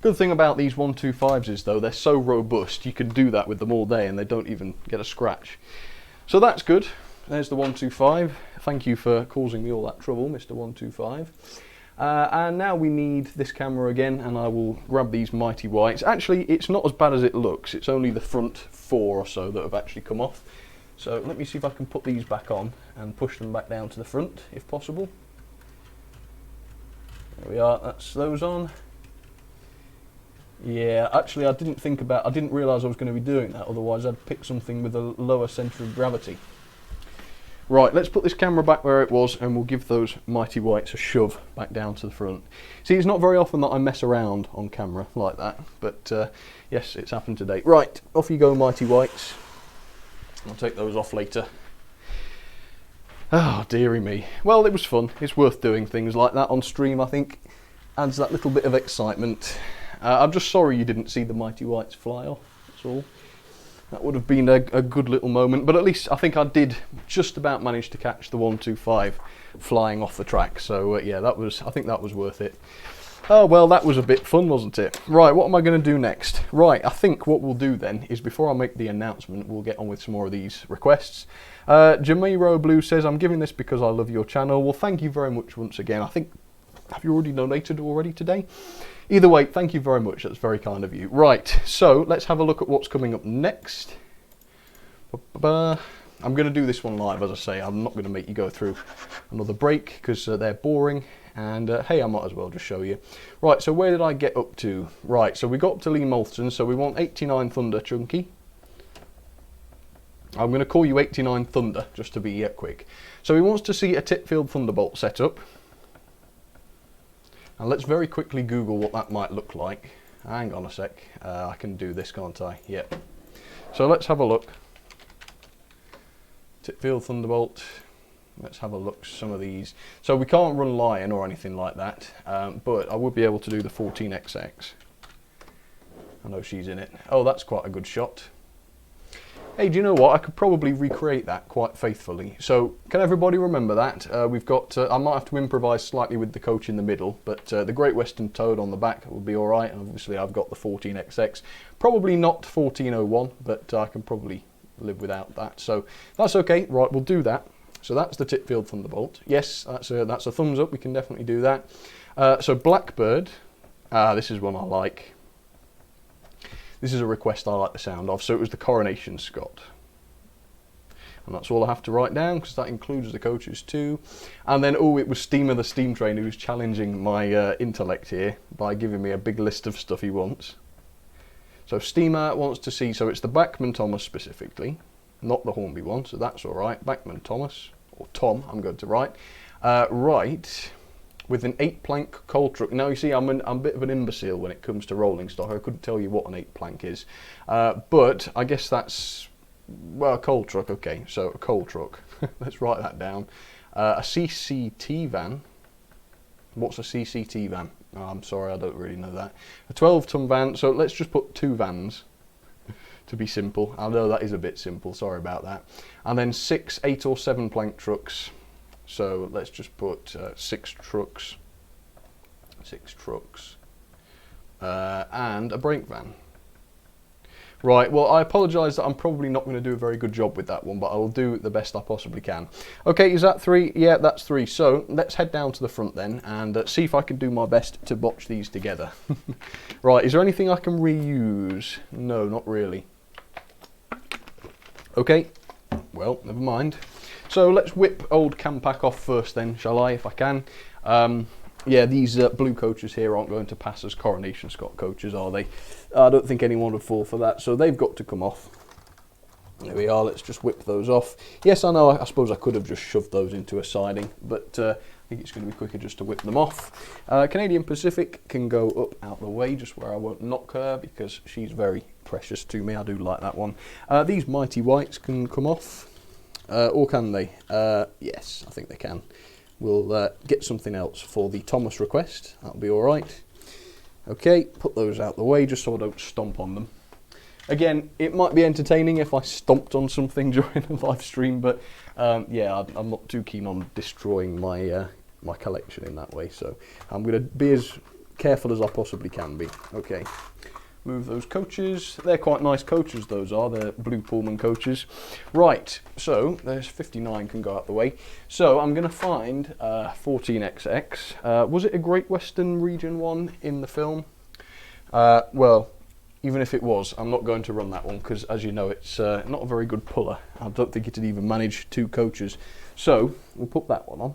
Speaker 1: Good thing about these 125s is, though, they're so robust, you can do that with them all day and they don't even get a scratch. So that's good. There's the 125. Thank you for causing me all that trouble, Mr. 125. And now we need this camera again, and I will grab these mighty whites. Actually, it's not as bad as it looks. It's only the front 4 or so that have actually come off. So let me see if I can put these back on and push them back down to the front, if possible. There we are, that's those on. Yeah, actually I didn't realise I was going to be doing that, otherwise I'd pick something with a lower centre of gravity. Right, let's put this camera back where it was and we'll give those mighty whites a shove back down to the front. See, it's not very often that I mess around on camera like that, but yes, it's happened today. Right, off you go, mighty whites. I'll take those off later. Oh, dearie me. Well, it was fun. It's worth doing things like that on stream, I think. Adds that little bit of excitement. I'm just sorry you didn't see the Mighty Whites fly off, that's all. That would have been a good little moment, but at least I think I did just about manage to catch the 125 flying off the track. So yeah, I think that was worth it. Oh well, that was a bit fun, wasn't it? Right, what am I going to do next? Right, I think what we'll do then is, before I make the announcement, we'll get on with some more of these requests. Jamiro Blue says, I'm giving this because I love your channel. Well, thank you very much once again. I think, have you already donated already today? Either way, thank you very much. That's very kind of you. Right, so let's have a look at what's coming up next. I'm going to do this one live, as I say. I'm not going to make you go through another break because they're boring. And hey, I might as well just show you. Right, so where did I get up to? Right, so we got up to Lee Moulton, so we want 89 Thunder, Chunky. I'm going to call you 89 Thunder, just to be quick. So he wants to see a Titfield Thunderbolt setup. And let's very quickly Google what that might look like. Hang on a sec. I can do this, can't I? Yep. So let's have a look. Titfield Thunderbolt. Let's have a look at some of these. So we can't run Lion or anything like that, but I would be able to do the 14XX. I know she's in it. Oh, that's quite a good shot. Hey, do you know what? I could probably recreate that quite faithfully. So can everybody remember that? We've got, I might have to improvise slightly with the coach in the middle, but the Great Western Toad on the back would be all right. And obviously I've got the 14XX. Probably not 1401, but I can probably live without that. So that's okay. Right, we'll do that. So that's the Titfield Thunderbolt. Yes, that's a thumbs up. We can definitely do that. So Blackbird. This is one I like. This is a request I like the sound of. So it was the Coronation Scott. And that's all I have to write down, because that includes the coaches too. And then, oh, it was Steamer the Steam Train who's challenging my intellect here by giving me a big list of stuff he wants. So Steamer wants to see, so it's the Bachman Thomas specifically. Not the Hornby one, so that's all right. Bachman Thomas, or Tom, I'm going to write. Right, with an 8-plank coal truck. Now, you see, I'm a bit of an imbecile when it comes to rolling stock. I couldn't tell you what an 8-plank is. But I guess that's, well, a coal truck, okay. So a coal truck. Let's write that down. A CCT van. What's a CCT van? Oh, I'm sorry, I don't really know that. A 12-ton van, so let's just put 2 vans. To be simple. I know that is a bit simple, sorry about that. And then 6, 8 or 7 plank trucks. So let's just put 6 trucks. 6 trucks. And a brake van. Right, well, I apologise that I'm probably not going to do a very good job with that one, but I will do the best I possibly can. Okay, is that 3? Yeah, that's 3. So let's head down to the front then and see if I can do my best to botch these together. Right, is there anything I can reuse? No, not really. Okay, well, never mind. So let's whip old Campac off first then, shall I, if I can. Yeah, these blue coaches here aren't going to pass as Coronation Scott coaches, are they? I don't think anyone would fall for that, so they've got to come off. There we are, let's just whip those off. Yes, I know, I suppose I could have just shoved those into a siding, but I think it's going to be quicker just to whip them off. Canadian Pacific can go up out the way, just where I won't knock her, because she's very precious to me. I do like that one. These Mighty Whites can come off, or can they? Yes, I think they can. We'll get something else for the Thomas request. That'll be all right. Okay, put those out the way just so I don't stomp on them. Again, it might be entertaining if I stomped on something during a live stream, but yeah, I'm not too keen on destroying my my collection in that way. So I'm going to be as careful as I possibly can be. Okay. Move those coaches. They're quite nice coaches, those are. They're blue Pullman coaches. Right, so there's 59 can go out the way. So I'm going to find 14XX. Was it a Great Western Region one in the film? Well, even if it was, I'm not going to run that one because, as you know, it's not a very good puller. I don't think it'd even manage 2 coaches. So we'll put that one on.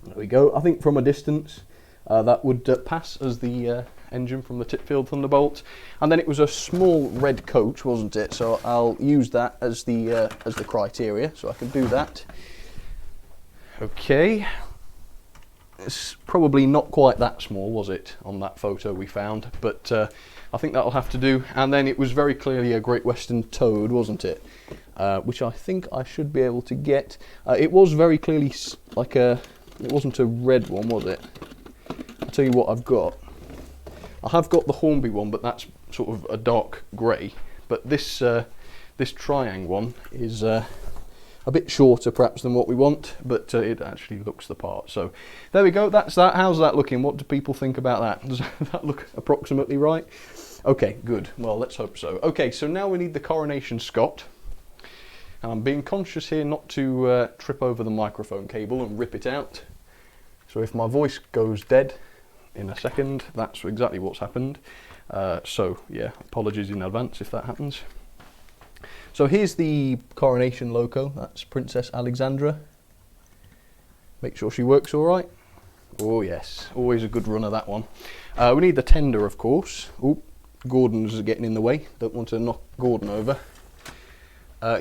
Speaker 1: There we go. I think from a distance, that would pass as the engine from the Titfield Thunderbolt, and then it was a small red coach, wasn't it? So I'll use that as the criteria, so I can do that. Okay, it's probably not quite that small, was it, on that photo we found, but I think that'll have to do. And then it was very clearly a Great Western toad, wasn't it? Which I think I should be able to get. It was very clearly like it wasn't a red one, was it? I'll tell you what I've got. I have got the Hornby one, but that's sort of a dark grey. But this this Triang one is a bit shorter perhaps than what we want, but it actually looks the part. So there we go, that's that. How's that looking? What do people think about that? Does that look approximately right? Okay, good. Well, let's hope so. Okay, so now we need the Coronation Scot. And I'm being conscious here not to trip over the microphone cable and rip it out. So if my voice goes dead in a second, that's exactly what's happened. So yeah, apologies in advance if that happens. So here's the Coronation logo. That's Princess Alexandra. Make sure she works all right. Oh yes, always a good run of that one. We need the tender, of course. Oop, Gordon's getting in the way. Don't want to knock Gordon over.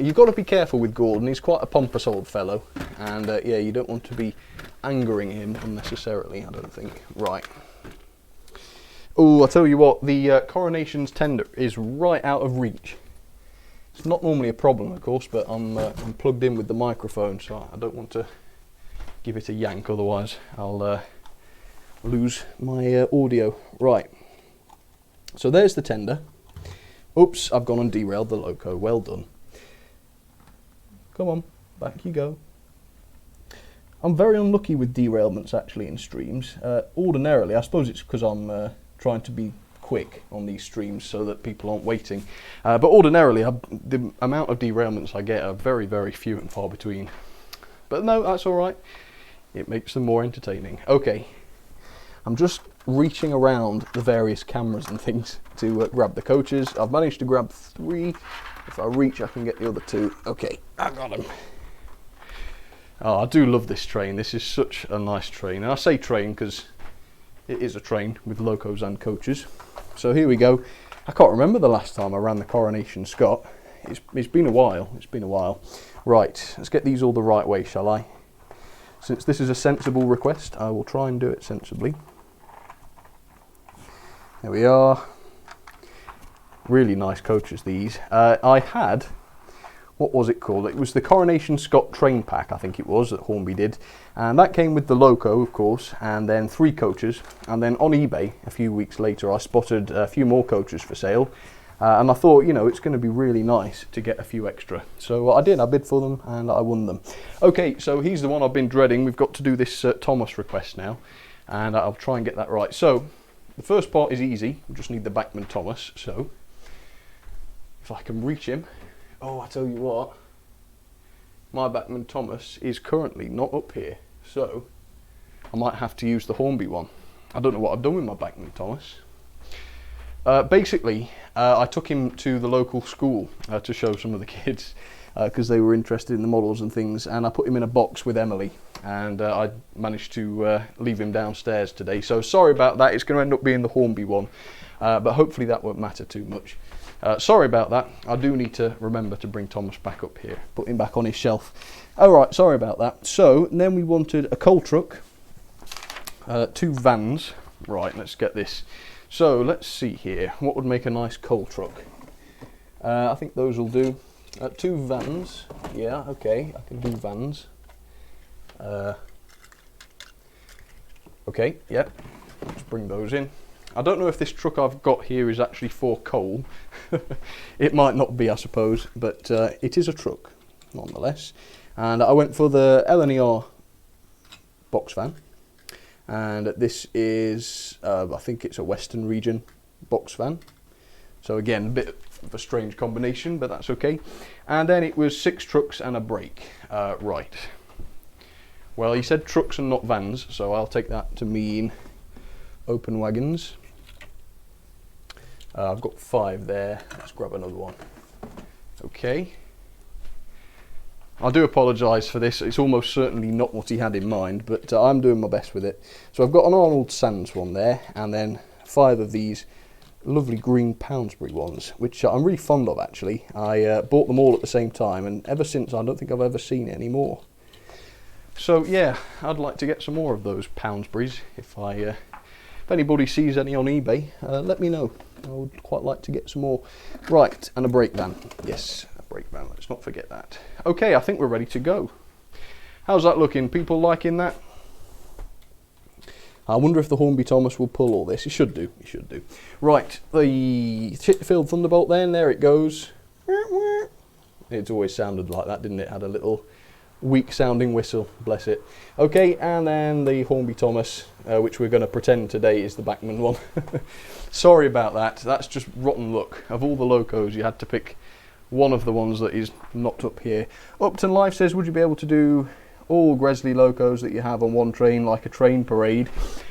Speaker 1: You've got to be careful with Gordon. He's quite a pompous old fellow, and yeah, you don't want to be angering him unnecessarily, I don't think. Right. Oh, I'll tell you what, the Coronation's tender is right out of reach. It's not normally a problem, of course, but I'm plugged in with the microphone, so I don't want to give it a yank, otherwise I'll lose my audio. Right. So there's the tender. Oops, I've gone and derailed the loco. Well done. Come on, back you go. I'm very unlucky with derailments actually in streams. Ordinarily, I suppose it's because I'm trying to be quick on these streams so that people aren't waiting. But ordinarily, the amount of derailments I get are very, very few and far between. But no, that's all right. It makes them more entertaining. Okay, I'm just reaching around the various cameras and things to grab the coaches. I've managed to grab 3. If I reach, I can get the other 2. Okay, I got them. Oh, I do love this train. This is such a nice train. And I say train because it is a train with locos and coaches. So here we go. I can't remember the last time I ran the Coronation Scot. It's been a while. It's been a while. Right, let's get these all the right way, shall I? Since this is a sensible request, I will try and do it sensibly. There we are. Really nice coaches, these. I had, what was it called? It was the Coronation Scot train pack, I think it was, that Hornby did. And that came with the loco, of course, and then 3 coaches. And then on eBay, a few weeks later, I spotted a few more coaches for sale. And I thought, you know, it's going to be really nice to get a few extra. So I did, I bid for them and I won them. Okay, so here's the one I've been dreading. We've got to do this Thomas request now. And I'll try and get that right. So, the first part is easy. We just need the backman Thomas. So, if I can reach him. Oh, I tell you what. My backman Thomas is currently not up here. So, I might have to use the Hornby one. I don't know what I've done with my backman Thomas. Basically, I took him to the local school to show some of the kids because they were interested in the models and things, and I put him in a box with Emily, and I managed to leave him downstairs today. So sorry about that, it's going to end up being the Hornby one, but hopefully that won't matter too much. Sorry about that, I do need to remember to bring Thomas back up here, put him back on his shelf. Alright, sorry about that. So, then we wanted a coal truck, 2 vans. Right, let's get this. So let's see here, what would make a nice coal truck? I think those will do. 2 vans, yeah, okay, I can do vans. Okay, yeah, let's bring those in. I don't know if this truck I've got here is actually for coal. It might not be, I suppose, but it is a truck, nonetheless. And I went for the L&ER box van. And this is, I think it's a Western region box van. So again, a bit of a strange combination, but that's okay. And then it was 6 trucks and a brake. Right. Well, he said trucks and not vans, so I'll take that to mean open wagons. I've got 5 there. Let's grab another one. Okay. I do apologise for this, it's almost certainly not what he had in mind, but I'm doing my best with it. So I've got an Arnold Sands one there, and then 5 of these lovely green Poundsbury ones, which I'm really fond of actually. I bought them all at the same time, and ever since I don't think I've ever seen any more. So yeah, I'd like to get some more of those Poundsburys. If anybody sees any on eBay, let me know. I would quite like to get some more. Right, and a brake van. Yes, a brake van. Let's not forget that. Okay, I think we're ready to go. How's that looking? People liking that? I wonder if the Hornby Thomas will pull all this. It should do. It should do. Right, the Chipfield Thunderbolt then. There it goes. It's always sounded like that, didn't it? Had a little weak sounding whistle, bless it. Okay, and then the Hornby Thomas, which we're going to pretend today is the Bachmann one. Sorry about that, that's just rotten luck. Of all the locos, you had to pick one of the ones that is not up here. Upton Life says, would you be able to do all Gresley locos that you have on one train like a train parade?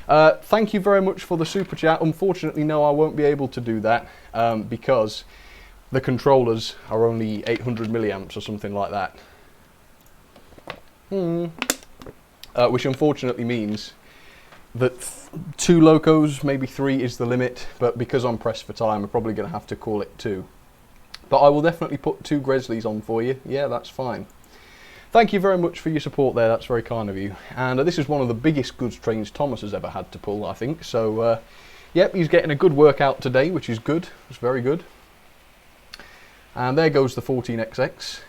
Speaker 1: Thank you very much for the super chat. Unfortunately, no, I won't be able to do that because the controllers are only 800 milliamps or something like that. Which unfortunately means that 2 locos, maybe 3 is the limit, but because I'm pressed for time, I'm probably going to have to call it 2. But I will definitely put 2 Gresleys on for you. Yeah, that's fine. Thank you very much for your support there, that's very kind of you. And this is one of the biggest goods trains Thomas has ever had to pull, I think. So, yep, he's getting a good workout today, which is good. It's very good. And there goes the 14XX.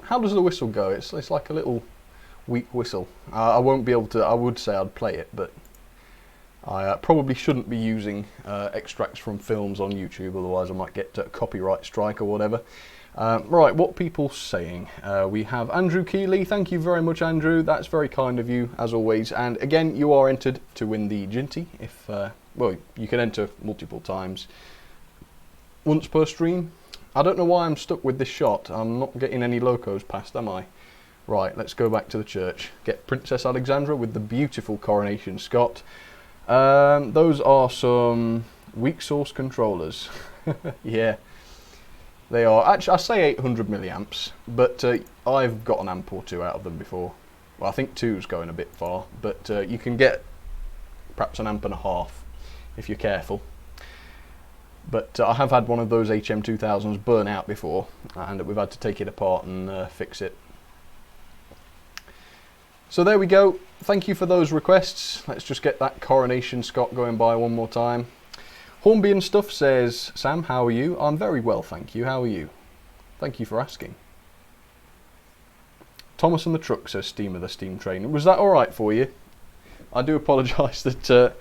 Speaker 1: How does the whistle go? It's like a little weak whistle. I won't be able to, I would say I'd play it, but I probably shouldn't be using extracts from films on YouTube, otherwise I might get a copyright strike or whatever. Right, what people saying? We have Andrew Keeley. Thank you very much, Andrew. That's very kind of you, as always. And again, you are entered to win the Jinty. If well, you can enter multiple times, once per stream. I don't know why I'm stuck with this shot. I'm not getting any locos past, am I? Right, let's go back to the church. Get Princess Alexandra with the beautiful Coronation Scott. Those are some weak source controllers. Yeah, they are. Actually, I say 800 milliamps, but I've got an amp or 2 out of them before. Well, I think 2's going a bit far, but you can get perhaps an amp and a half if you're careful. But I have had one of those HM2000s burn out before, and we've had to take it apart and fix it. So there we go. Thank you for those requests. Let's just get that Coronation Scott going by one more time. Hornby and Stuff says, Sam, how are you? I'm very well, thank you. How are you? Thank you for asking. Thomas and the Truck says, Steamer the Steam Train. Was that alright for you? I do apologise that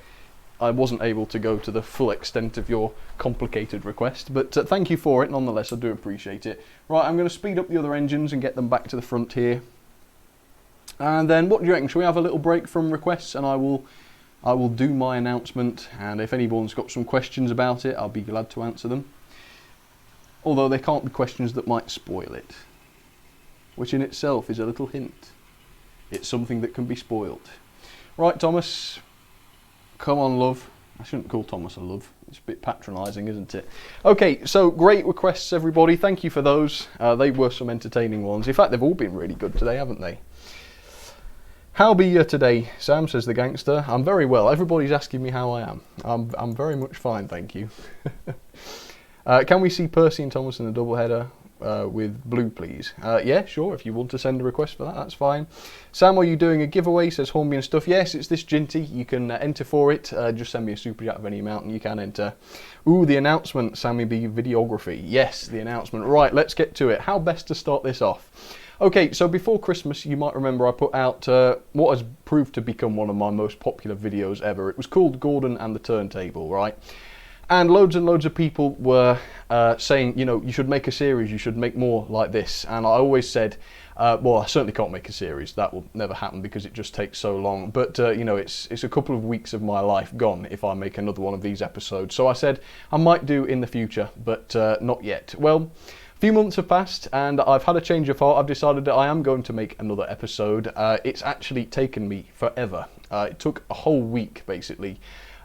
Speaker 1: I wasn't able to go to the full extent of your complicated request, but thank you for it nonetheless. I do appreciate it. Right, I'm going to speed up the other engines and get them back to the front here. And then what do you reckon? Shall we have a little break from requests, and I will do my announcement, and if anyone's got some questions about it, I'll be glad to answer them. Although they can't be questions that might spoil it, which in itself is a little hint. It's something that can be spoiled. Right, Thomas. Come on, love. I shouldn't call Thomas a love. It's a bit patronising, isn't it? Okay, so great requests, everybody. Thank you for those. They were some entertaining ones. In fact, they've all been really good today, haven't they? How be you today, Sam, says the gangster. I'm very well. Everybody's asking me how I am. I'm very much fine, thank you. Can we see Percy and Thomas in the doubleheader with Blue, please? Yeah, sure. If you want to send a request for that, that's fine. Sam, are you doing a giveaway? Says Hornby and Stuff. Yes, it's this Jinty. You can enter for it. Just send me a super chat of any amount and you can enter. Ooh, the announcement, Sammy B Videography. Yes, the announcement. Right, let's get to it. How best to start this off? Okay, so before Christmas, you might remember I put out what has proved to become one of my most popular videos ever. It was called Gordon and the Turntable, right? And loads of people were saying, you know, you should make a series, you should make more like this. And I always said, well, I certainly can't make a series. That will never happen because it just takes so long. But, you know, it's a couple of weeks of my life gone if I make another one of these episodes. So I said I might do in the future, but not yet. Well, a few months have passed and I've had a change of heart. I've decided that I am going to make another episode. It's actually taken me forever. It took a whole week, basically.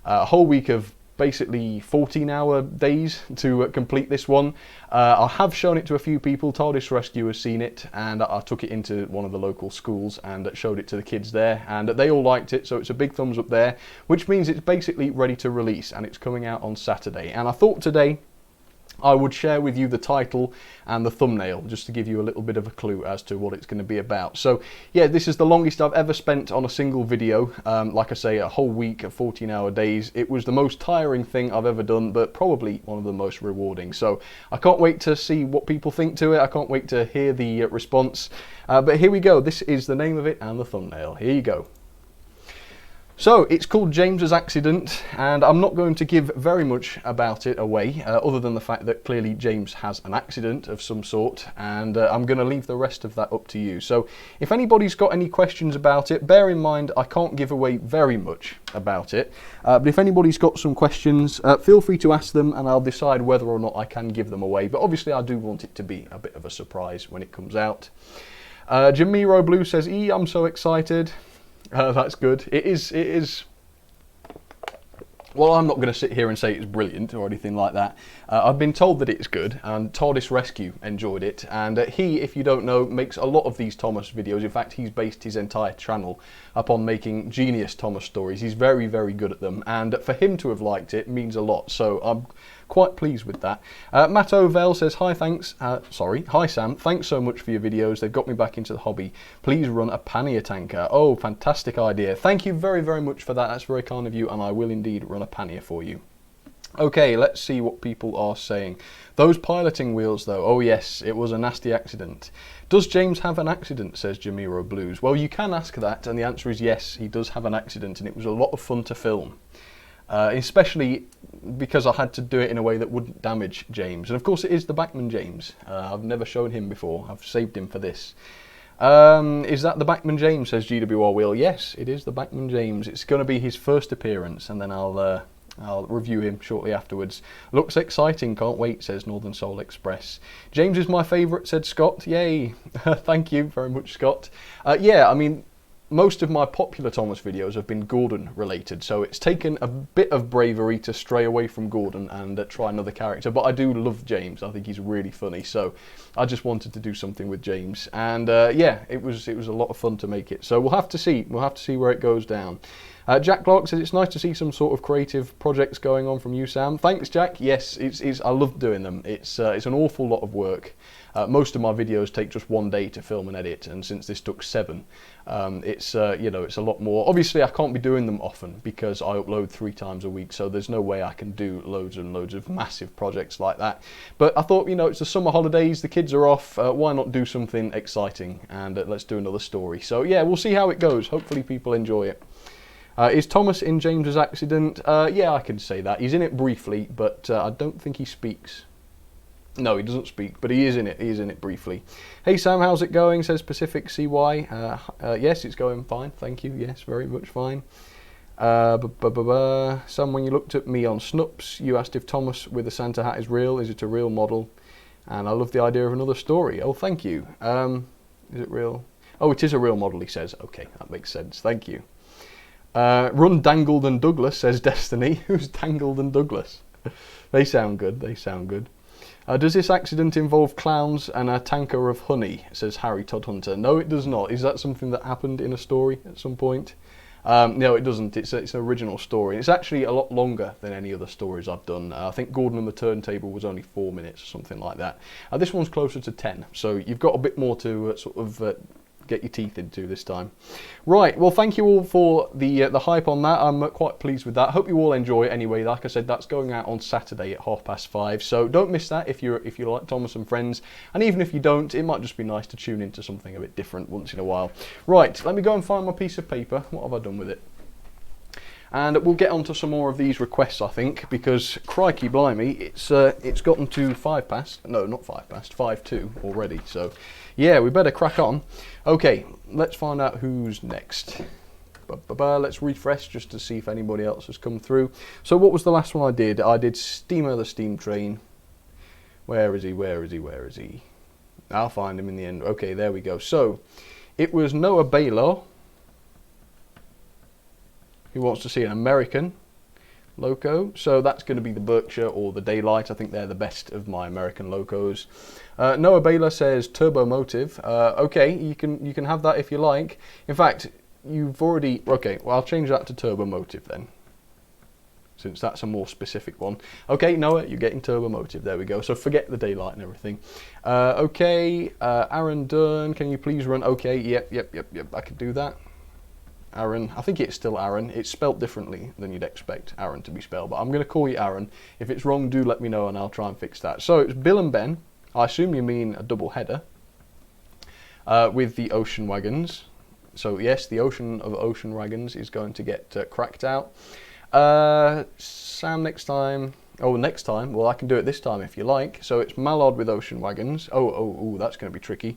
Speaker 1: A whole week of basically 14-hour days to complete this one. I have shown it to a few people. TARDIS Rescue has seen it, and I took it into one of the local schools and showed it to the kids there, and they all liked it, so it's a big thumbs up there, which means it's basically ready to release, and it's coming out on Saturday. And I thought today I would share with you the title and the thumbnail just to give you a little bit of a clue as to what it's going to be about. So yeah, this is the longest I've ever spent on a single video. Like I say, a whole week of 14-hour days. It was the most tiring thing I've ever done, but probably one of the most rewarding. So I can't wait to see what people think to it. I can't wait to hear the response. But here we go. This is the name of it and the thumbnail. Here you go. So it's called James's Accident, and I'm not going to give very much about it away, other than the fact that clearly James has an accident of some sort, and I'm going to leave the rest of that up to you. So if anybody's got any questions about it, bear in mind I can't give away very much about it, but if anybody's got some questions, feel free to ask them and I'll decide whether or not I can give them away. But obviously I do want it to be a bit of a surprise when it comes out. Jamiro Blue says, I'm so excited. That's good. It is. Well, I'm not going to sit here and say it's brilliant or anything like that. I've been told that it's good, and TARDIS Rescue enjoyed it. And he, if you don't know, makes a lot of these Thomas videos. In fact, he's based his entire channel upon making genius Thomas stories. He's very, very good at them. And for him to have liked it means a lot. So I'm quite pleased with that. Matt Ovell says, hi Sam, thanks so much for your videos. They've got me back into the hobby. Please run a pannier tanker. Oh, fantastic idea. Thank you very, very much for that. That's very kind of you, and I will indeed run a pannier for you. Okay, let's see what people are saying. Those piloting wheels though, oh yes, it was a nasty accident. Does James have an accident, says Jamiro Blues. Well, you can ask that, and the answer is yes, he does have an accident, and it was a lot of fun to film. Especially because I had to do it in a way that wouldn't damage James. And of course it is the Backman James. I've never shown him before. I've saved him for this. Is that the Backman James, says GWR Wheel. Yes, it is the Backman James. It's going to be his first appearance, and then I'll review him shortly afterwards. Looks exciting, can't wait, says Northern Soul Express. James is my favourite, said Scott. Yay. Thank you very much, Scott. Yeah, I mean, most of my popular Thomas videos have been Gordon related, so it's taken a bit of bravery to stray away from Gordon and try another character, but I do love James. I think he's really funny, so I just wanted to do something with James, and yeah, it was a lot of fun to make it, so we'll have to see where it goes down. Jack Clark says, it's nice to see some sort of creative projects going on from you, Sam. Thanks, Jack. Yes, I love doing them. It's an awful lot of work. Most of my videos take just one day to film and edit, and since this took 7, it's it's a lot more. Obviously, I can't be doing them often because I upload 3 times a week, so there's no way I can do loads and loads of massive projects like that. But I thought, it's the summer holidays, the kids are off, why not do something exciting, and let's do another story. So yeah, we'll see how it goes. Hopefully people enjoy it. Is Thomas in James's accident? Yeah, I can say that. He's in it briefly, but I don't think he speaks. No, he doesn't speak, but he is in it. He is in it briefly. Hey Sam, how's it going? Says Pacific CY. Yes, it's going fine. Thank you. Yes, very much fine. Sam, when you looked at me on Snups, you asked if Thomas with the Santa hat is real. Is it a real model? And I love the idea of another story. Oh, thank you. Is it real? Oh, it is a real model, he says. Okay, that makes sense. Thank you. Run Dangled and Douglas, says Destiny. Who's Dangled and Douglas? They sound good. They sound good. Does this accident involve clowns and a tanker of honey, says Harry Todd Hunter. No, it does not. Is that something that happened in a story at some point? No, it doesn't. It's an original story. It's actually a lot longer than any other stories I've done. I think Gordon and the Turntable was only 4 minutes or something like that. This one's closer to 10, so you've got a bit more to sort of get your teeth into this time. Right, well, thank you all for the hype on that. I'm quite pleased with that. Hope you all enjoy it anyway. Like I said, that's going out on Saturday at 5:30, so don't miss that if you like Thomas and Friends. And even if you don't, it might just be nice to tune into something a bit different once in a while. Right, let me go and find my piece of paper. What have I done with it? And we'll get on to some more of these requests, I think, because crikey blimey, it's gotten to 5 past. No, not 5 past, 5:02 already. So yeah, we better crack on. Okay, let's find out who's next. Let's refresh just to see if anybody else has come through. So what was the last one I did? I did Steamer the Steam Train. Where is he? Where is he? Where is he? I'll find him in the end. Okay, there we go. So it was Noah Baylor who wants to see an American loco. So that's going to be the Berkshire or the Daylight. I think they're the best of my American locos. Noah Baylor says Turbo Motive. Okay, you can have that if you like. In fact, you've already... Okay, well, I'll change that to Turbo Motive then. since that's a more specific one. Okay, Noah, you're getting turbo motive. There we go. So forget the daylight and everything. Okay, Aaron Dunn, can you please run? Okay, yep, I could do that. Aaron, I think it's still Aaron. It's spelt differently than you'd expect Aaron to be spelled, but I'm going to call you Aaron. If it's wrong, do let me know and I'll try and fix that. So it's Bill and Ben. I assume you mean a double header with the ocean wagons. So yes, the ocean of ocean wagons is going to get cracked out. Sam, next time. Oh, next time. Well, I can do it this time if you like. So it's Mallard with ocean wagons. Oh, that's going to be tricky.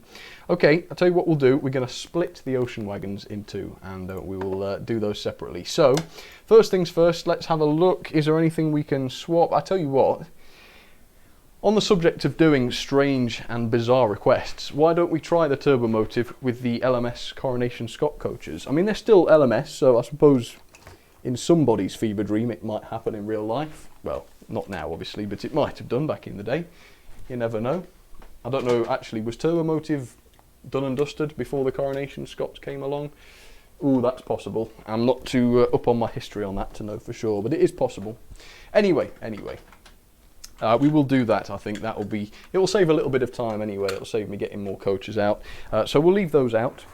Speaker 1: Okay, I'll tell you what we'll do. We're going to split the ocean wagons in two, and we will do those separately. So, first things first, let's have a look. Is there anything we can swap? I tell you what. On the subject of doing strange and bizarre requests, why don't we try the turbo motive with the LMS Coronation Scott coaches? I mean, they're still LMS, so I suppose in somebody's fever dream it might happen in real life. Well, not now obviously, but it might have done back in the day. You never know. I don't know, actually, was turbo motive done and dusted before the Coronation Scots came along? Ooh, that's possible. I'm not too up on my history on that to know for sure, but it is possible. Anyway. We will do that. I think that will be, it will save a little bit of time anyway. It will save me getting more coaches out. So we'll leave those out.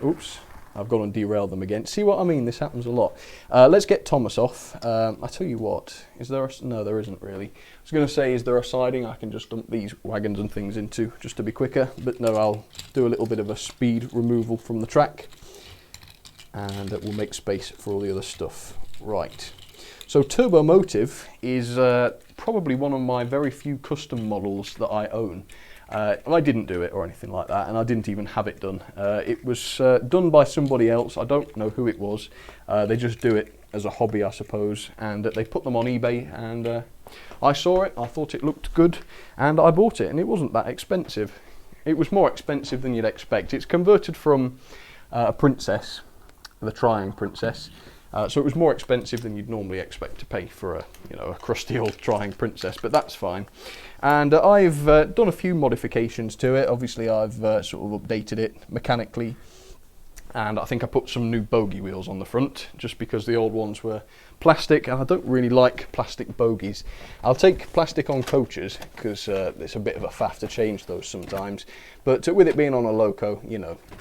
Speaker 1: Oops, I've gone and derailed them again. See what I mean? This happens a lot. Let's get Thomas off. I tell you what, is there no, there isn't really. I was going to say, is there a siding I can just dump these wagons and things into just to be quicker? But no, I'll do a little bit of a speed removal from the track, and it will make space for all the other stuff. Right. So turbo motive is probably one of my very few custom models that I own. I didn't do it or anything like that, and I didn't even have it done. It was done by somebody else. I don't know who it was. They just do it as a hobby, I suppose, and they put them on eBay, and I saw it, I thought it looked good, and I bought it, and it wasn't that expensive. It was more expensive than you'd expect. It's converted from a princess, the Trying Princess. So it was more expensive than you'd normally expect to pay for a crusty old Trying Princess, but that's fine. And I've done a few modifications to it. Obviously, I've sort of updated it mechanically, and I think I put some new bogey wheels on the front, just because the old ones were plastic, and I don't really like plastic bogies. I'll take plastic on coaches, because it's a bit of a faff to change those sometimes. But with it being on a loco,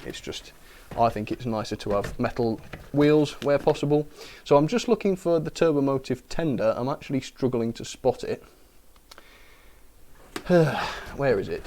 Speaker 1: it's just, I think it's nicer to have metal wheels where possible. So I'm just looking for the turbo motive tender. I'm actually struggling to spot it. Where is it?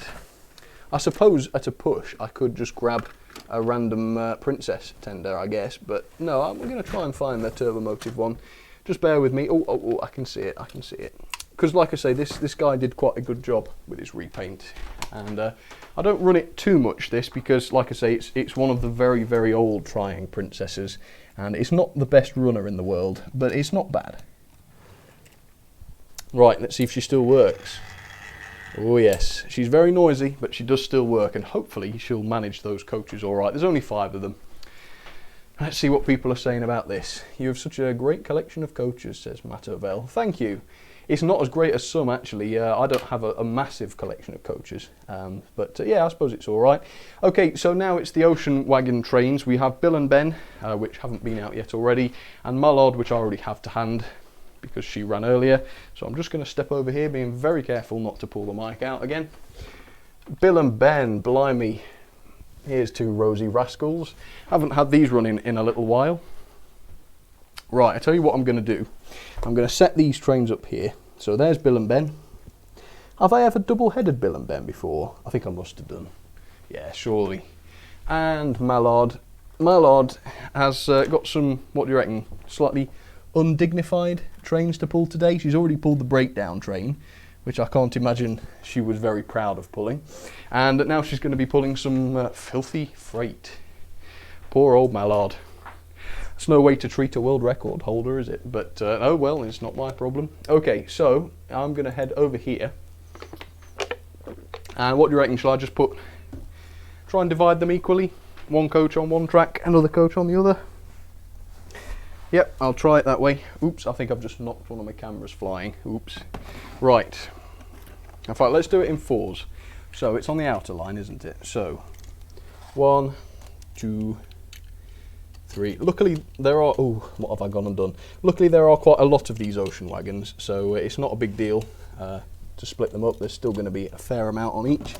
Speaker 1: I suppose at a push I could just grab a random princess tender, I guess, but no, I'm going to try and find the turbo motive one. Just bear with me. Oh, I can see it, Because like I say, this guy did quite a good job with his repaint, and I don't run it too much this, because like I say, it's one of the very, very old Trying Princesses, and it's not the best runner in the world, but it's not bad. Right, let's see if she still works. Oh yes, she's very noisy, but she does still work, and hopefully she'll manage those coaches all right. There's only 5 of them. Let's see what people are saying about this. You have such a great collection of coaches, says Matt Ovell. Thank you. It's not as great as some, actually. I don't have a massive collection of coaches, but yeah, I suppose it's all right. Okay, so now it's the ocean wagon trains. We have Bill and Ben, which haven't been out yet already, and Mallard, which I already have to hand, because she ran earlier. So I'm just going to step over here, being very careful not to pull the mic out again. Bill and Ben, blimey. Here's 2 rosy rascals. Haven't had these running in a little while. Right, I tell you what I'm going to do. I'm going to set these trains up here. So there's Bill and Ben. Have I ever double-headed Bill and Ben before? I think I must have done. Yeah, surely. And Mallard. Mallard has got some, what do you reckon, slightly undignified trains to pull today. She's already pulled the breakdown train, which I can't imagine she was very proud of pulling. And now she's going to be pulling some filthy freight. Poor old Mallard. It's no way to treat a world record holder, is it? But oh well, it's not my problem. Okay, so I'm going to head over here. And what do you reckon? Shall I just try and divide them equally? One coach on one track, another coach on the other. Yep, I'll try it that way. Oops, I think I've just knocked one of my cameras flying. Oops. Right. In fact, let's do it in 4s. So it's on the outer line, isn't it? So 1, 2, 3. Luckily there are, oh, what have I gone and done? Luckily there are quite a lot of these ocean wagons, so it's not a big deal to split them up. There's still going to be a fair amount on each.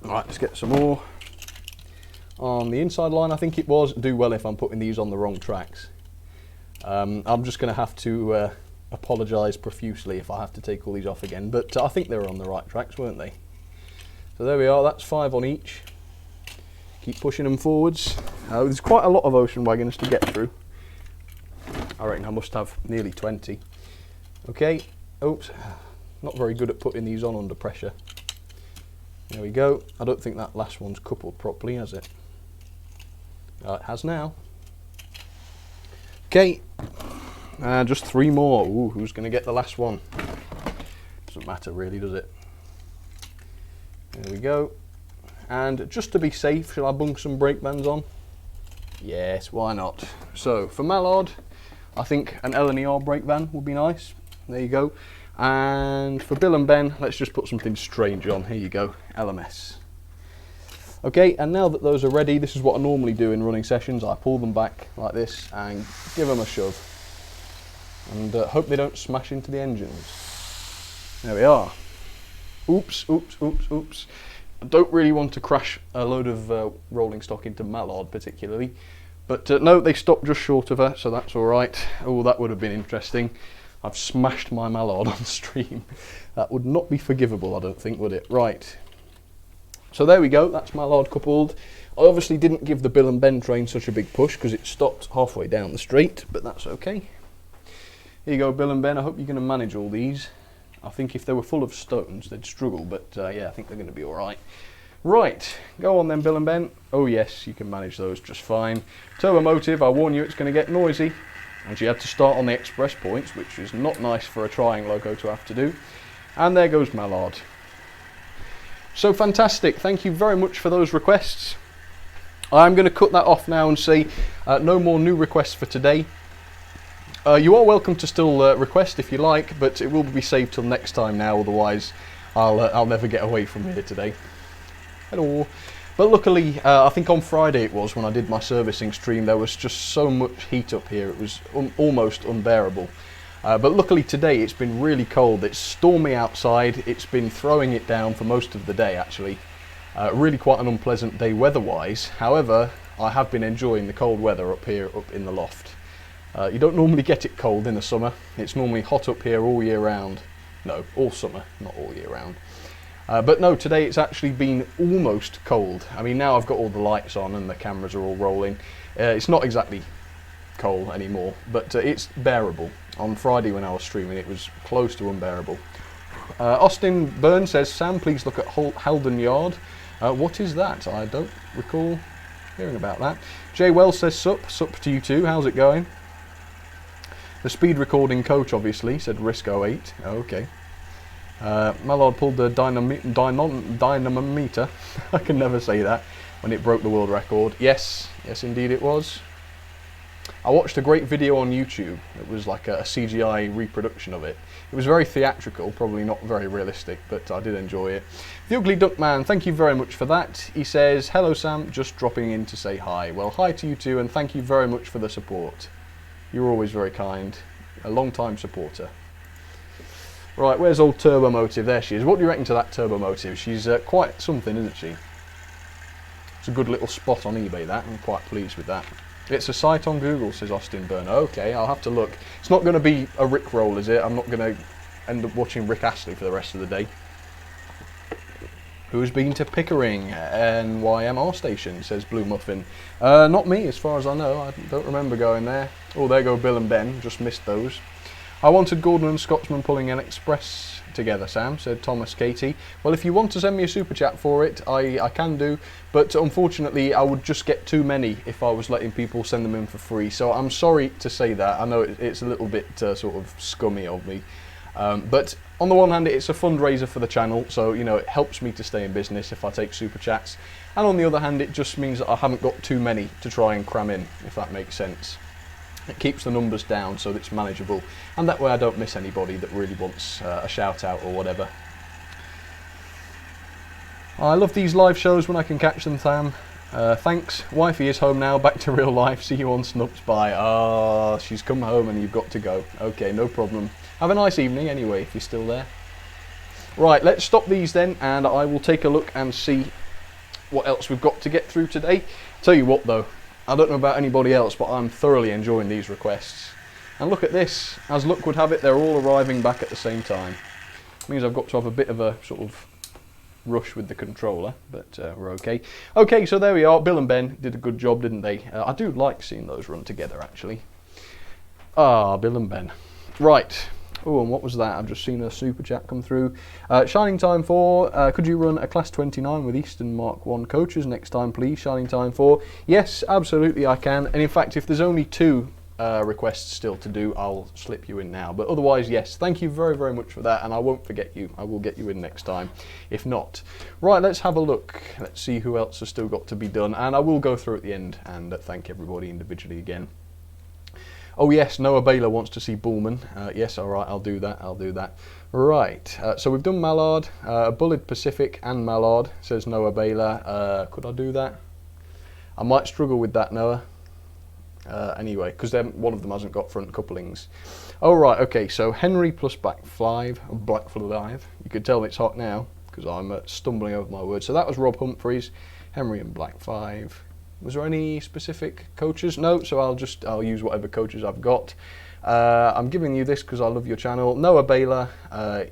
Speaker 1: Alright, let's get some more. On the inside line, I think it was, do well if I'm putting these on the wrong tracks. I'm just going to have to apologise profusely if I have to take all these off again, but I think they were on the right tracks, weren't they? So there we are, that's 5 on each. Keep pushing them forwards. There's quite a lot of ocean wagons to get through. I reckon I must have nearly 20. Okay, oops, not very good at putting these on under pressure. There we go. I don't think that last one's coupled properly, has it? It has now. Okay, just 3 more. Ooh, who's going to get the last one? Doesn't matter really, does it? There we go. And just to be safe, shall I bung some brake bands on? Yes, why not? So for Mallard, I think an L&ER brake band would be nice. There you go. And for Bill and Ben, let's just put something strange on. Here you go, LMS. Okay, and now that those are ready, this is what I normally do in running sessions. I pull them back like this and give them a shove. And hope they don't smash into the engines. There we are. Oops, oops, oops, oops. I don't really want to crash a load of rolling stock into Mallard particularly. But no, they stopped just short of her, so that's alright. Oh, that would have been interesting. I've smashed my Mallard on stream. That would not be forgivable, I don't think, would it? Right. So there we go, that's Mallard coupled. I obviously didn't give the Bill and Ben train such a big push because it stopped halfway down the straight, but that's okay. Here you go, Bill and Ben, I hope you're going to manage all these. I think if they were full of stones, they'd struggle, but yeah, I think they're going to be alright. Right, go on then, Bill and Ben. Oh yes, you can manage those just fine. Turbo Motive, I warn you, it's going to get noisy. And she had to start on the express points, which is not nice for a trying loco to have to do. And there goes Mallard. So fantastic, thank you very much for those requests. I'm going to cut that off now and say no more new requests for today. You are welcome to still request if you like, but it will be saved till next time now, otherwise I'll never get away from here today. Hello. But luckily, I think on Friday it was, when I did my servicing stream, there was just so much heat up here, it was almost unbearable. But luckily today it's been really cold, it's stormy outside, it's been throwing it down for most of the day actually. Really quite an unpleasant day weather-wise, however, I have been enjoying the cold weather up here, up in the loft. You don't normally get it cold in the summer, it's normally hot up here all year round. No, all summer, not all year round. But no, today it's actually been almost cold. I mean, now I've got all the lights on and the cameras are all rolling. It's not exactly cold anymore, but it's bearable. On Friday when I was streaming, it was close to unbearable. Austin Byrne says, Sam, please look at Halden Yard. What is that? I don't recall hearing about that. Jay Wells says, sup to you too, how's it going? The speed recording coach, obviously, said Risco 8. Okay. Mallard pulled the dynamometer. I can never say that, when it broke the world record. Yes, yes indeed it was. I watched a great video on YouTube. It was like a CGI reproduction of it. It was very theatrical, probably not very realistic, but I did enjoy it. The Ugly Duck Man, thank you very much for that. He says, hello Sam, just dropping in to say hi. Well, hi to you too, and thank you very much for the support. You're always very kind. A long-time supporter. Right, where's old Turbo Motive? There she is. What do you reckon to that Turbo Motive? She's quite something, isn't she? It's a good little spot on eBay, that. I'm quite pleased with that. It's a site on Google, says Austin Byrne. Okay, I'll have to look. It's not going to be a Rick roll, is it? I'm not going to end up watching Rick Astley for the rest of the day. Who's been to Pickering NYMR station, says Blue Muffin. Not me, as far as I know. I don't remember going there. Oh, there go Bill and Ben. Just missed those. I wanted Gordon and Scotsman pulling an express together, Sam, said Thomas Katie. Well, if you want to send me a super chat for it, I can do, but unfortunately I would just get too many if I was letting people send them in for free, so I'm sorry to say that. I know it's a little bit sort of scummy of me, but on the one hand it's a fundraiser for the channel, so you know it helps me to stay in business if I take super chats, and on the other hand it just means that I haven't got too many to try and cram in, if that makes sense. It keeps the numbers down so that it's manageable, and that way I don't miss anybody that really wants a shout out or whatever. I love these live shows when I can catch them, Sam. Thanks. Wifey is home now, back to real life. See you on Snups. Bye. Ah, she's come home and you've got to go. Okay, no problem. Have a nice evening anyway, if you're still there. Right, let's stop these then, and I will take a look and see what else we've got to get through today. Tell you what though, I don't know about anybody else, but I'm thoroughly enjoying these requests. And look at this, as luck would have it, they're all arriving back at the same time. It means I've got to have a bit of a sort of rush with the controller, but we're okay. Okay, so there we are. Bill and Ben did a good job, didn't they? I do like seeing those run together, actually. Ah, Bill and Ben. Right. Oh, and what was that? I've just seen a super chat come through. Shining Time 4, could you run a Class 29 with Eastern Mark 1 coaches next time, please? Shining Time 4. Yes, absolutely I can. And in fact, if there's only 2 requests still to do, I'll slip you in now. But otherwise, yes, thank you very, very much for that, and I won't forget you. I will get you in next time, if not. Right, let's have a look. Let's see who else has still got to be done, and I will go through at the end and thank everybody individually again. Oh yes, Noah Baylor wants to see Bullman. Yes, all right, I'll do that, I'll do that. Right, so we've done Mallard, Bullard Pacific and Mallard, says Noah Baylor. Could I do that? I might struggle with that, Noah. Anyway, because one of them hasn't got front couplings. Oh right, okay, so Henry plus Black 5. You could tell it's hot now, because I'm stumbling over my words. So that was Rob Humphreys, Henry and Black 5. Was there any specific coaches? No, so I'll use whatever coaches I've got. I'm giving you this because I love your channel. Noah Baylor,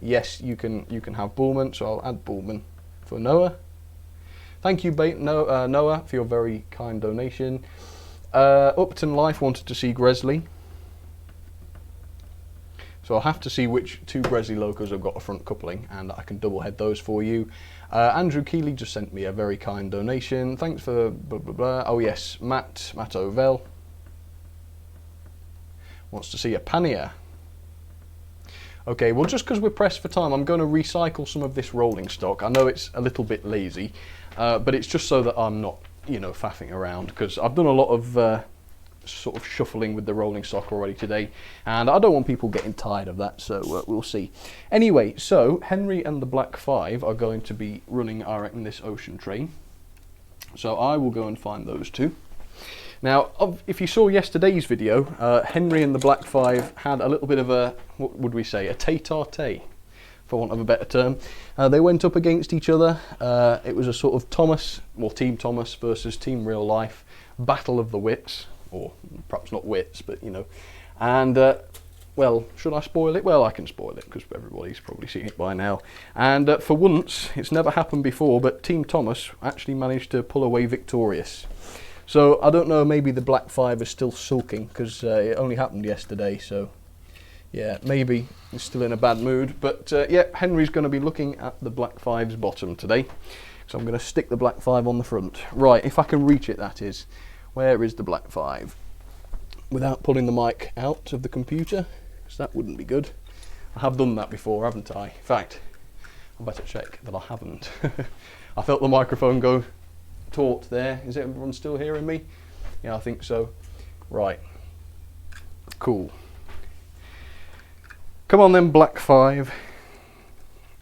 Speaker 1: yes, you can have Bullman, so I'll add Bullman for Noah. Thank you, Noah, for your very kind donation. Upton Life wanted to see Gresley, so I'll have to see which 2 Gresley locos have got a front coupling, and I can double head those for you. Andrew Keeley just sent me a very kind donation. Thanks for blah blah blah. Oh yes, Matt Ovell wants to see a pannier. Okay, well just because we're pressed for time, I'm going to recycle some of this rolling stock. I know it's a little bit lazy, but it's just so that I'm not, you know, faffing around, because I've done a lot of sort of shuffling with the rolling stock already today, and I don't want people getting tired of that, so we'll see. Anyway, so Henry and the Black 5 are going to be running, I reckon, this ocean train, so I will go and find those 2. Now, if you saw yesterday's video, Henry and the Black 5 had a little bit of a, what would we say, a tete-a-tete, for want of a better term. They went up against each other. It was a sort of Team Thomas versus Team Real Life battle of the wits, or perhaps not wits, but you know. And well, should I spoil it? Well, I can spoil it because everybody's probably seen it by now. And for once, it's never happened before, but Team Thomas actually managed to pull away victorious. So I don't know, maybe the Black 5 is still sulking because it only happened yesterday, so yeah, maybe he's still in a bad mood. But yeah, Henry's going to be looking at the Black 5's bottom today. So I'm going to stick the Black 5 on the front. Right, if I can reach it, that is. Where is the Black 5? Without pulling the mic out of the computer, because that wouldn't be good. I have done that before, haven't I? In fact, I better check that I haven't. I felt the microphone go taut there. Is everyone still hearing me? Yeah, I think so. Right. Cool. Come on then, Black 5.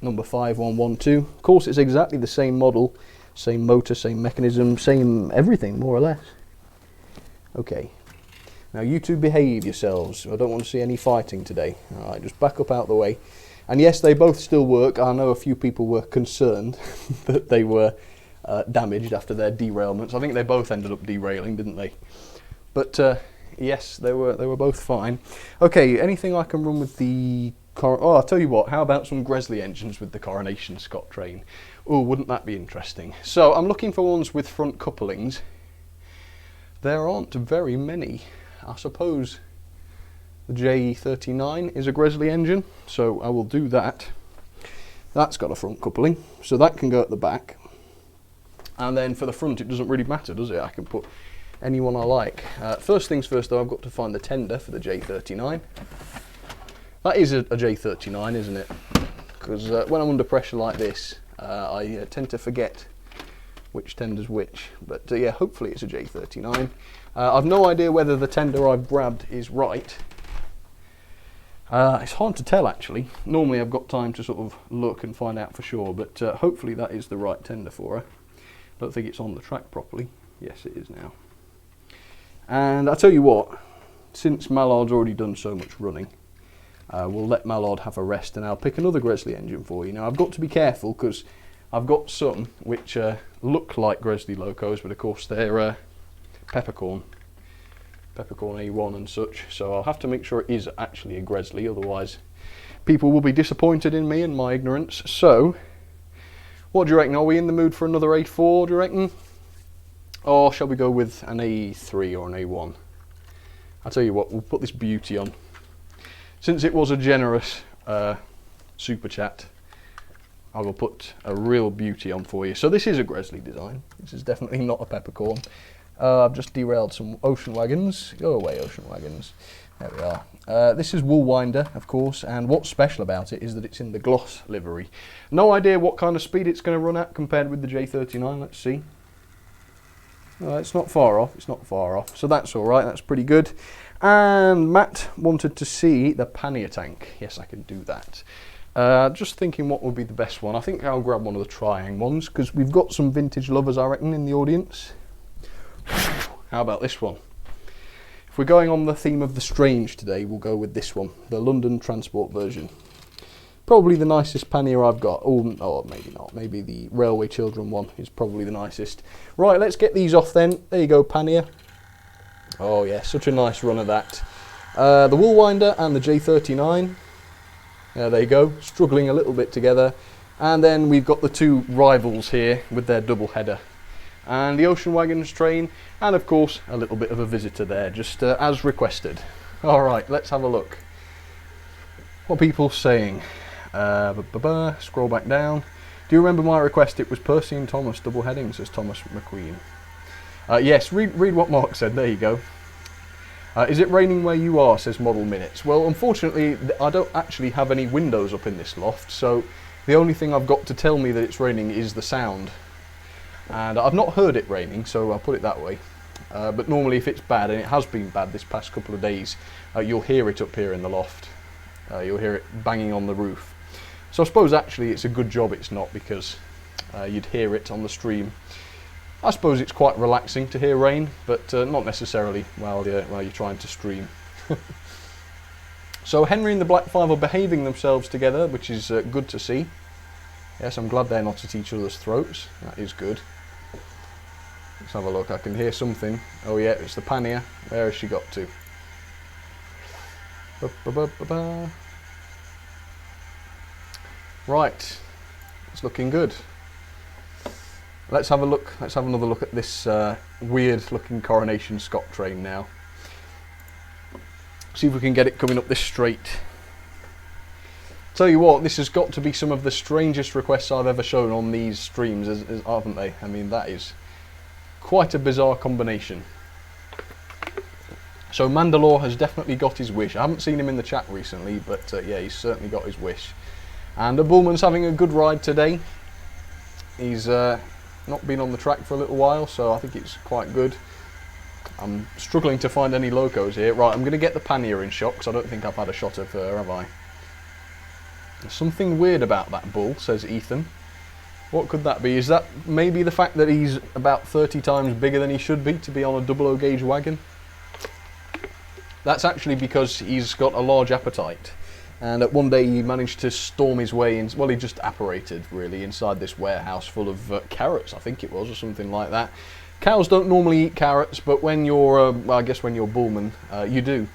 Speaker 1: Number 5112. Of course, it's exactly the same model, same motor, same mechanism, same everything, more or less. Okay. Now you two behave yourselves. I don't want to see any fighting today. Alright, just back up out the way. And yes, they both still work. I know a few people were concerned that they were damaged after their derailments. I think they both ended up derailing, didn't they? But yes, they were both fine. Okay, anything I can run with the oh, I'll tell you what, how about some Gresley engines with the Coronation Scott train? Oh, wouldn't that be interesting? So I'm looking for ones with front couplings. There aren't very many. I suppose the J39 is a Gresley engine, so I will do that. That's got a front coupling, so that can go at the back. And then for the front, it doesn't really matter, does it? I can put any one I like. First things first, though, I've got to find the tender for the J39. That is a J39, isn't it? Because when I'm under pressure like this, I tend to forget which tender's which. But yeah, hopefully it's a J39. I've no idea whether the tender I've grabbed is right. It's hard to tell, actually. Normally I've got time to sort of look and find out for sure, but hopefully that is the right tender for her. I don't think it's on the track properly. Yes, it is now. And I tell you what, since Mallard's already done so much running, we'll let Mallard have a rest, and I'll pick another Gresley engine for you. Now, I've got to be careful because I've got some which look like Gresley locos, but of course they're peppercorn A1 and such, so I'll have to make sure it is actually a Gresley, otherwise people will be disappointed in me and my ignorance. So, what do you reckon? Are we in the mood for another A4, do you reckon? Or shall we go with an A3 or an A1? I'll tell you what, we'll put this beauty on. Since it was a generous super chat, I will put a real beauty on for you. So this is a Gresley design. This is definitely not a peppercorn. I've just derailed some ocean wagons. Go away, ocean wagons. There we are. This is Woolwinder, of course, and what's special about it is that it's in the gloss livery. No idea what kind of speed it's going to run at compared with the J39. Let's see. It's not far off. It's not far off. So that's all right. That's pretty good. And Matt wanted to see the pannier tank. Yes, I can do that. Just thinking what would be the best one. I think I'll grab one of the Triang ones because we've got some vintage lovers, I reckon, in the audience. How about this one? If we're going on the theme of the strange today, we'll go with this one, the London Transport version. Probably the nicest pannier I've got. Oh, maybe not. Maybe the Railway Children one is probably the nicest. Right, let's get these off then. There you go, pannier. Oh yeah, such a nice run of that. The Woolwinder and the J39. There you go, struggling a little bit together. And then we've got the two rivals here with their double header. And the Ocean Wagons train, and of course a little bit of a visitor there, just as requested. Alright, let's have a look. What are people saying? Scroll back down. Do you remember my request? It was Percy and Thomas double heading, says Thomas McQueen. Yes, read what Mark said, there you go. Is it raining where you are, says Model Minutes. Well, unfortunately, I don't actually have any windows up in this loft, so the only thing I've got to tell me that it's raining is the sound. And I've not heard it raining, so I'll put it that way. But normally if it's bad, and it has been bad this past couple of days, you'll hear it up here in the loft. You'll hear it banging on the roof. So I suppose actually it's a good job it's not, because you'd hear it on the stream. I suppose it's quite relaxing to hear rain, but not necessarily while you're trying to stream. So Henry and the Black Five are behaving themselves together, which is good to see. Yes, I'm glad they're not at each other's throats. That is good. Let's have a look. I can hear something. Oh yeah, it's the pannier. Where has she got to? Right, it's looking good. Let's have a look. Let's have another look at this weird-looking Coronation Scot train now. See if we can get it coming up this straight. Tell you what, this has got to be some of the strangest requests I've ever shown on these streams, haven't they? I mean, that is quite a bizarre combination. So Mandalore has definitely got his wish. I haven't seen him in the chat recently, but yeah, he's certainly got his wish. And Bullman's having a good ride today. He's not been on the track for a little while, so I think it's quite good. I'm struggling to find any locos here. Right, I'm going to get the pannier in shot, because I don't think I've had a shot of her, have I? There's something weird about that bull, says Ethan. What could that be? Is that maybe the fact that he's about 30 times bigger than he should be to be on a 00 gauge wagon? That's actually because he's got a large appetite. And one day he managed to storm his way in, well, he just apparated really inside this warehouse full of carrots, I think it was, or something like that. Cows don't normally eat carrots, but when you're, well, I guess when you're Bullman, you do.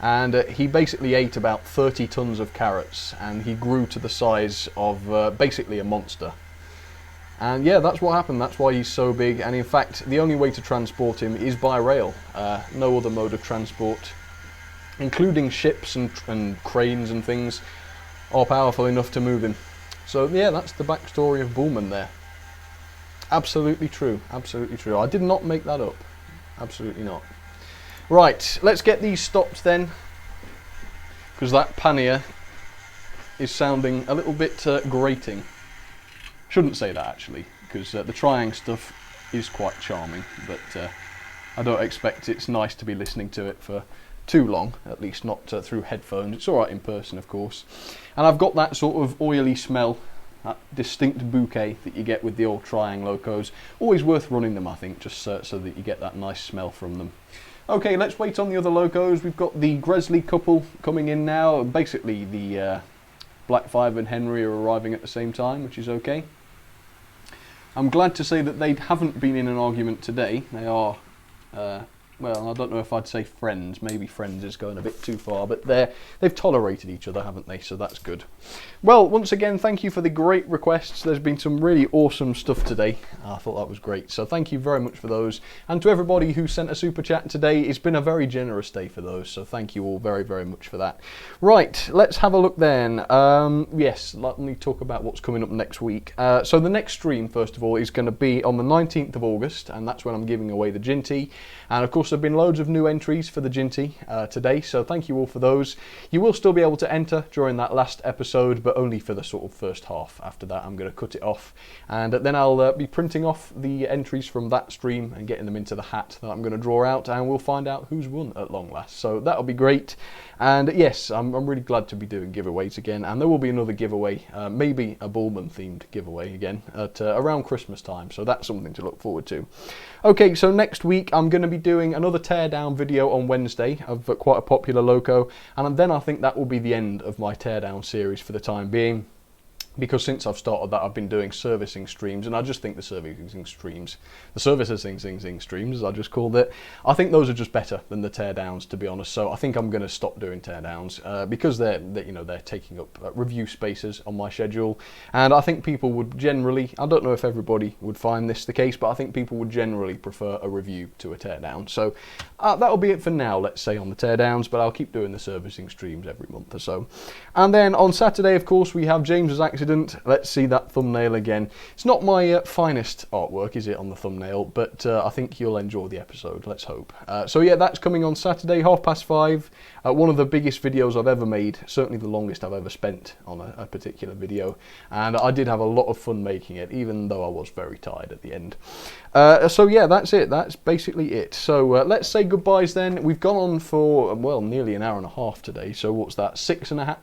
Speaker 1: And he basically ate about 30 tons of carrots, and he grew to the size of basically a monster. And yeah, that's what happened, that's why he's so big, and in fact, the only way to transport him is by rail. No other mode of transport, including ships and cranes and things, are powerful enough to move him. So yeah, that's the backstory of Bullman there. Absolutely true, absolutely true. I did not make that up, absolutely not. Right, let's get these stopped then, because that pannier is sounding a little bit grating. Shouldn't say that actually, because the Triang stuff is quite charming, but I don't expect it's nice to be listening to it for too long, at least not through headphones. It's alright in person, of course. And I've got that sort of oily smell that distinct bouquet that you get with the old Triang locos. Always worth running them, I think, just so that you get that nice smell from them. Okay, let's wait on the other locos. We've got the Gresley couple coming in now. Basically, the Black 5 and Henry are arriving at the same time, which is okay. I'm glad to say that they haven't been in an argument today. They are, well, I don't know if I'd say friends. Maybe friends is going a bit too far, but they've tolerated each other, haven't they? So that's good. Well, once again, thank you for the great requests. There's been some really awesome stuff today. I thought that was great. So thank you very much for those. And to everybody who sent a super chat today, it's been a very generous day for those. So thank you all very, very much for that. Right, let's have a look then. Yes, let me talk about what's coming up next week. So the next stream, first of all, is going to be on the 19th of August, and that's when I'm giving away the Jinty. And of course, there have been loads of new entries for the Jinty today, so thank you all for those. You will still be able to enter during that last episode, but only for the sort of first half. After that, I'm going to cut it off, and then I'll be printing off the entries from that stream and getting them into the hat that I'm going to draw out, and we'll find out who's won at long last. So that'll be great. And yes, I'm really glad to be doing giveaways again, and there will be another giveaway, maybe a Bullman themed giveaway again at around Christmas time, so that's something to look forward to. Okay, so next week I'm going to be doing another teardown video on Wednesday of quite a popular loco, and then I think that will be the end of my teardown series for the time being. Because since I've started that, I've been doing servicing streams, and I just think the servicing streams, as I just called it, I think those are just better than the teardowns, to be honest. So I think I'm going to stop doing teardowns because they're taking up review spaces on my schedule, and I think people would generally, I don't know if everybody would find this the case, but I think people would generally prefer a review to a teardown. So that'll be it for now, let's say, on the teardowns, but I'll keep doing the servicing streams every month or so. And then on Saturday, of course, we have James's Accident. Let's see that thumbnail again. It's not my finest artwork, is it, on the thumbnail, but I think you'll enjoy the episode, let's hope. So yeah, that's coming on Saturday, 5:30. One of the biggest videos I've ever made, certainly the longest I've ever spent on a particular video, and I did have a lot of fun making it, even though I was very tired at the end. So yeah, that's it. That's basically it. So let's say goodbyes then. We've gone on for, well, nearly an hour and a half today, so what's that, six and a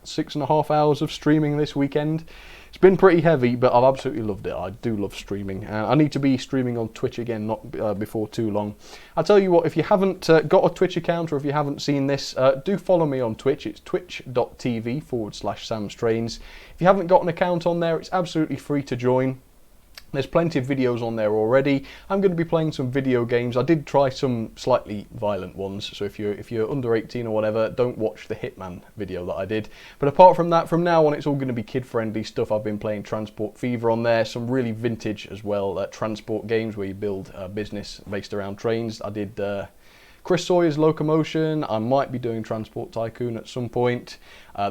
Speaker 1: half hours of streaming this weekend. It's been pretty heavy, but I've absolutely loved it. I do love streaming. I need to be streaming on Twitch again, not before too long. I'll tell you what, if you haven't got a Twitch account, or if you haven't seen this, do follow me on Twitch. It's twitch.tv/Sam'sTrains. If you haven't got an account on there, it's absolutely free to join. There's plenty of videos on there already. I'm going to be playing some video games. I did try some slightly violent ones, so if you're under 18 or whatever, don't watch the Hitman video that I did. But apart from that, from now on, it's all going to be kid-friendly stuff. I've been playing Transport Fever on there, some really vintage as well, transport games where you build a business based around trains. I did Chris Sawyer's Locomotion. I might be doing Transport Tycoon at some point.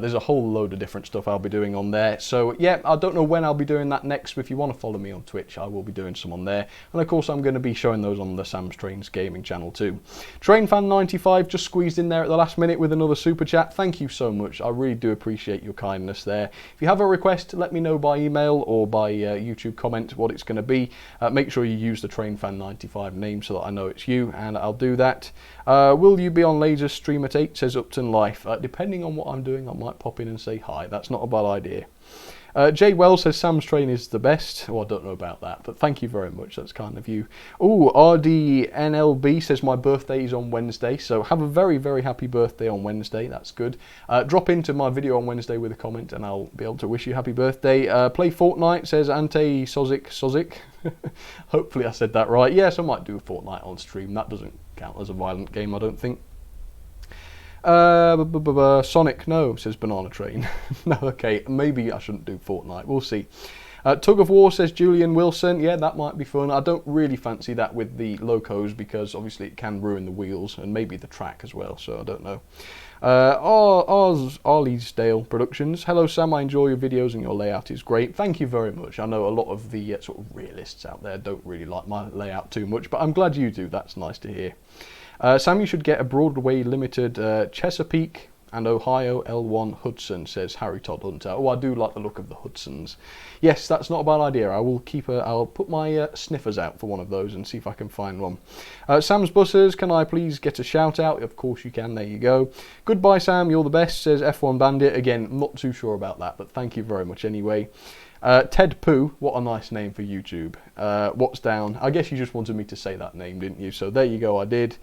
Speaker 1: There's a whole load of different stuff I'll be doing on there. So yeah, I don't know when I'll be doing that next, but if you want to follow me on Twitch, I will be doing some on there. And of course, I'm going to be showing those on the Sam's Trains gaming channel too. TrainFan95 just squeezed in there at the last minute with another super chat. Thank you so much. I really do appreciate your kindness there. If you have a request, let me know by email or by YouTube comment what it's going to be. Make sure you use the TrainFan95 name so that I know it's you, and I'll do that. Will you be on Laser Stream at 8, says Upton Life. Depending on what I'm doing, I might pop in and say hi. That's not a bad idea. Jay Wells says Sam's Train is the best. Oh, I don't know about that, but thank you very much. That's kind of you. Oh, RDNLB says my birthday is on Wednesday, so have a very, very happy birthday on Wednesday. That's good. Drop into my video on Wednesday with a comment, and I'll be able to wish you happy birthday. Play Fortnite, says Ante Sozik. Hopefully I said that right. Yes, I might do a Fortnite on stream. That doesn't count as a violent game, I don't think. Sonic, no, says Banana Train. No, okay, maybe I shouldn't do Fortnite. We'll see. Tug of War, says Julian Wilson. Yeah, that might be fun. I don't really fancy that with the locos because obviously it can ruin the wheels and maybe the track as well, so I don't know. Arleysdale Productions. Hello Sam, I enjoy your videos and your layout is great. Thank you very much. I know a lot of the sort of realists out there don't really like my layout too much, but I'm glad you do. That's nice to hear. Sam, you should get a Broadway Limited Chesapeake and Ohio L1 Hudson, says Harry Todd Hunter. Oh, I do like the look of the Hudsons. Yes, that's not a bad idea. I'll put my sniffers out for one of those and see if I can find one. Sam's Buses, can I please get a shout out? Of course you can, there you go. Goodbye Sam, you're the best, says F1 Bandit. Again, not too sure about that, but thank you very much anyway. Ted Poo, what a nice name for YouTube. What's down? I guess you just wanted me to say that name, didn't you? So there you go, I did.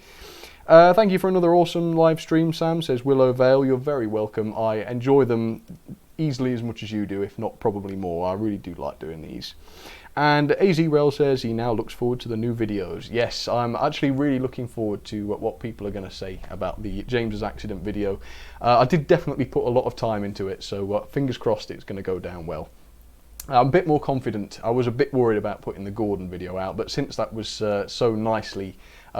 Speaker 1: Thank you for another awesome live stream, Sam, says Willow Vale. You're very welcome. I enjoy them easily as much as you do, if not probably more. I really do like doing these. And AZ Rail says he now looks forward to the new videos. Yes, I'm actually really looking forward to what people are going to say about the James's accident video. I did definitely put a lot of time into it, so fingers crossed it's going to go down well. I'm a bit more confident. I was a bit worried about putting the Gordon video out, but since that was so nicely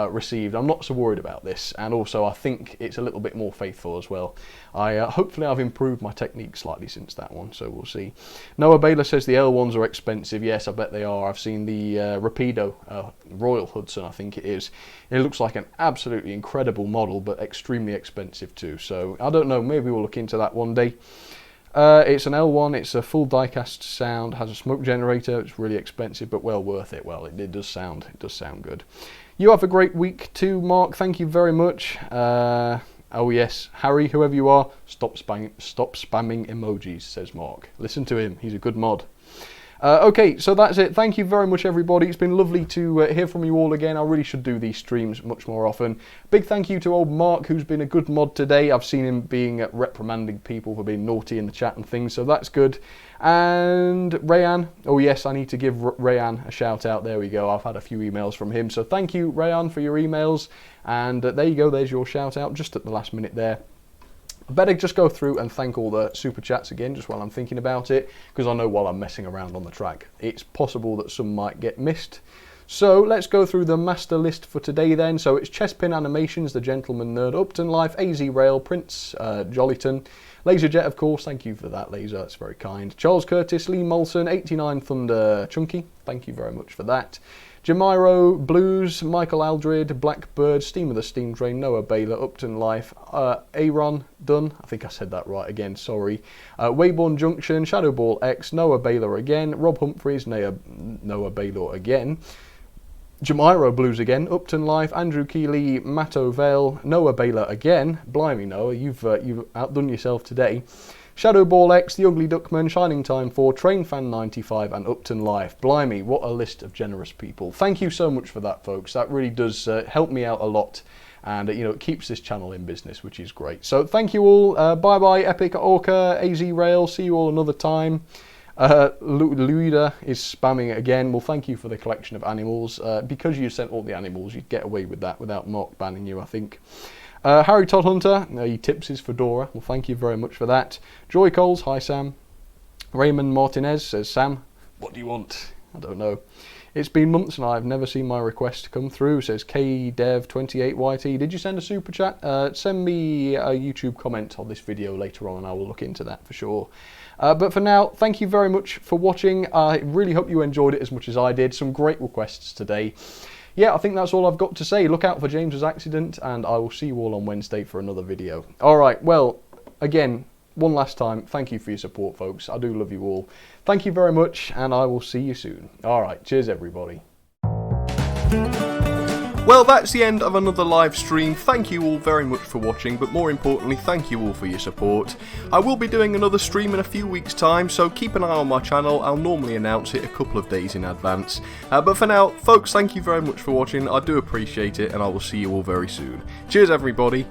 Speaker 1: received, I'm not so worried about this. And also I think it's a little bit more faithful as well. Hopefully I've improved my technique slightly since that one, so we'll see. Noah Baylor says the L1s are expensive. Yes, I bet they are. I've seen the Rapido Royal Hudson, I think it is. It looks like an absolutely incredible model, but extremely expensive too. So I don't know, maybe we'll look into that one day. It's an L1, it's a full die-cast sound, has a smoke generator, it's really expensive but well worth it. Well, it does sound good. You have a great week too, Mark, thank you very much. Oh yes, Harry, whoever you are, stop spamming emojis, says Mark. Listen to him, he's a good mod. Okay, so that's it. Thank you very much, everybody. It's been lovely to hear from you all again. I really should do these streams much more often. Big thank you to old Mark, who's been a good mod today. I've seen him being reprimanding people for being naughty in the chat and things, so that's good. And Rayan, oh yes, I need to give Rayan a shout out. There we go. I've had a few emails from him, so thank you, Rayan, for your emails. And there you go. There's your shout out just at the last minute there. I better just go through and thank all the super chats again, just while I'm thinking about it, because I know while I'm messing around on the track, it's possible that some might get missed. So let's go through the master list for today then. So it's Chespin Animations, The Gentleman Nerd, Upton Life, AZ Rail, Prince Jollyton, Laserjet, of course, thank you for that, Laser, that's very kind. Charles Curtis, Lee Molson, 89 Thunder Chunky, thank you very much for that. Jamiro, Blues, Michael Aldred, Blackbird, Steam of the Steam Train, Noah Baylor, Upton Life, Aaron Dunn, I think I said that right again, sorry. Wayborn Junction, Shadowball X, Noah Baylor again, Rob Humphreys, Noah Baylor again. Jamiro Blues again, Upton Life, Andrew Keeley, Matto Vale, Noah Baylor again. Blimey, Noah, you've outdone yourself today. Shadowball X, The Ugly Duckman, Shining Time 4, Train Fan 95 and Upton Life. Blimey, what a list of generous people. Thank you so much for that, folks. That really does help me out a lot. And, you know, it keeps this channel in business, which is great. So thank you all. Bye-bye, Epic Orca, AZ Rail. See you all another time. Luida is spamming again. Well, thank you for the collection of animals. Because you sent all the animals, you'd get away with that without Mark banning you, I think. Harry Todd Hunter, he tips his fedora. Well, thank you very much for that. Joy Coles, hi Sam. Raymond Martinez says, Sam, what do you want? I don't know. It's been months and I've never seen my request come through, says KDev28YT. Did you send a super chat? Send me a YouTube comment on this video later on and I will look into that for sure. But for now, thank you very much for watching. I really hope you enjoyed it as much as I did. Some great requests today. Yeah, I think that's all I've got to say. Look out for James's accident, and I will see you all on Wednesday for another video. All right, well, again, one last time, thank you for your support, folks. I do love you all. Thank you very much, and I will see you soon. All right, cheers, everybody. Well, that's the end of another live stream. Thank you all very much for watching, but more importantly, thank you all for your support. I will be doing another stream in a few weeks' time, so keep an eye on my channel. I'll normally announce it a couple of days in advance. But for now, folks, thank you very much for watching. I do appreciate it, and I will see you all very soon. Cheers, everybody.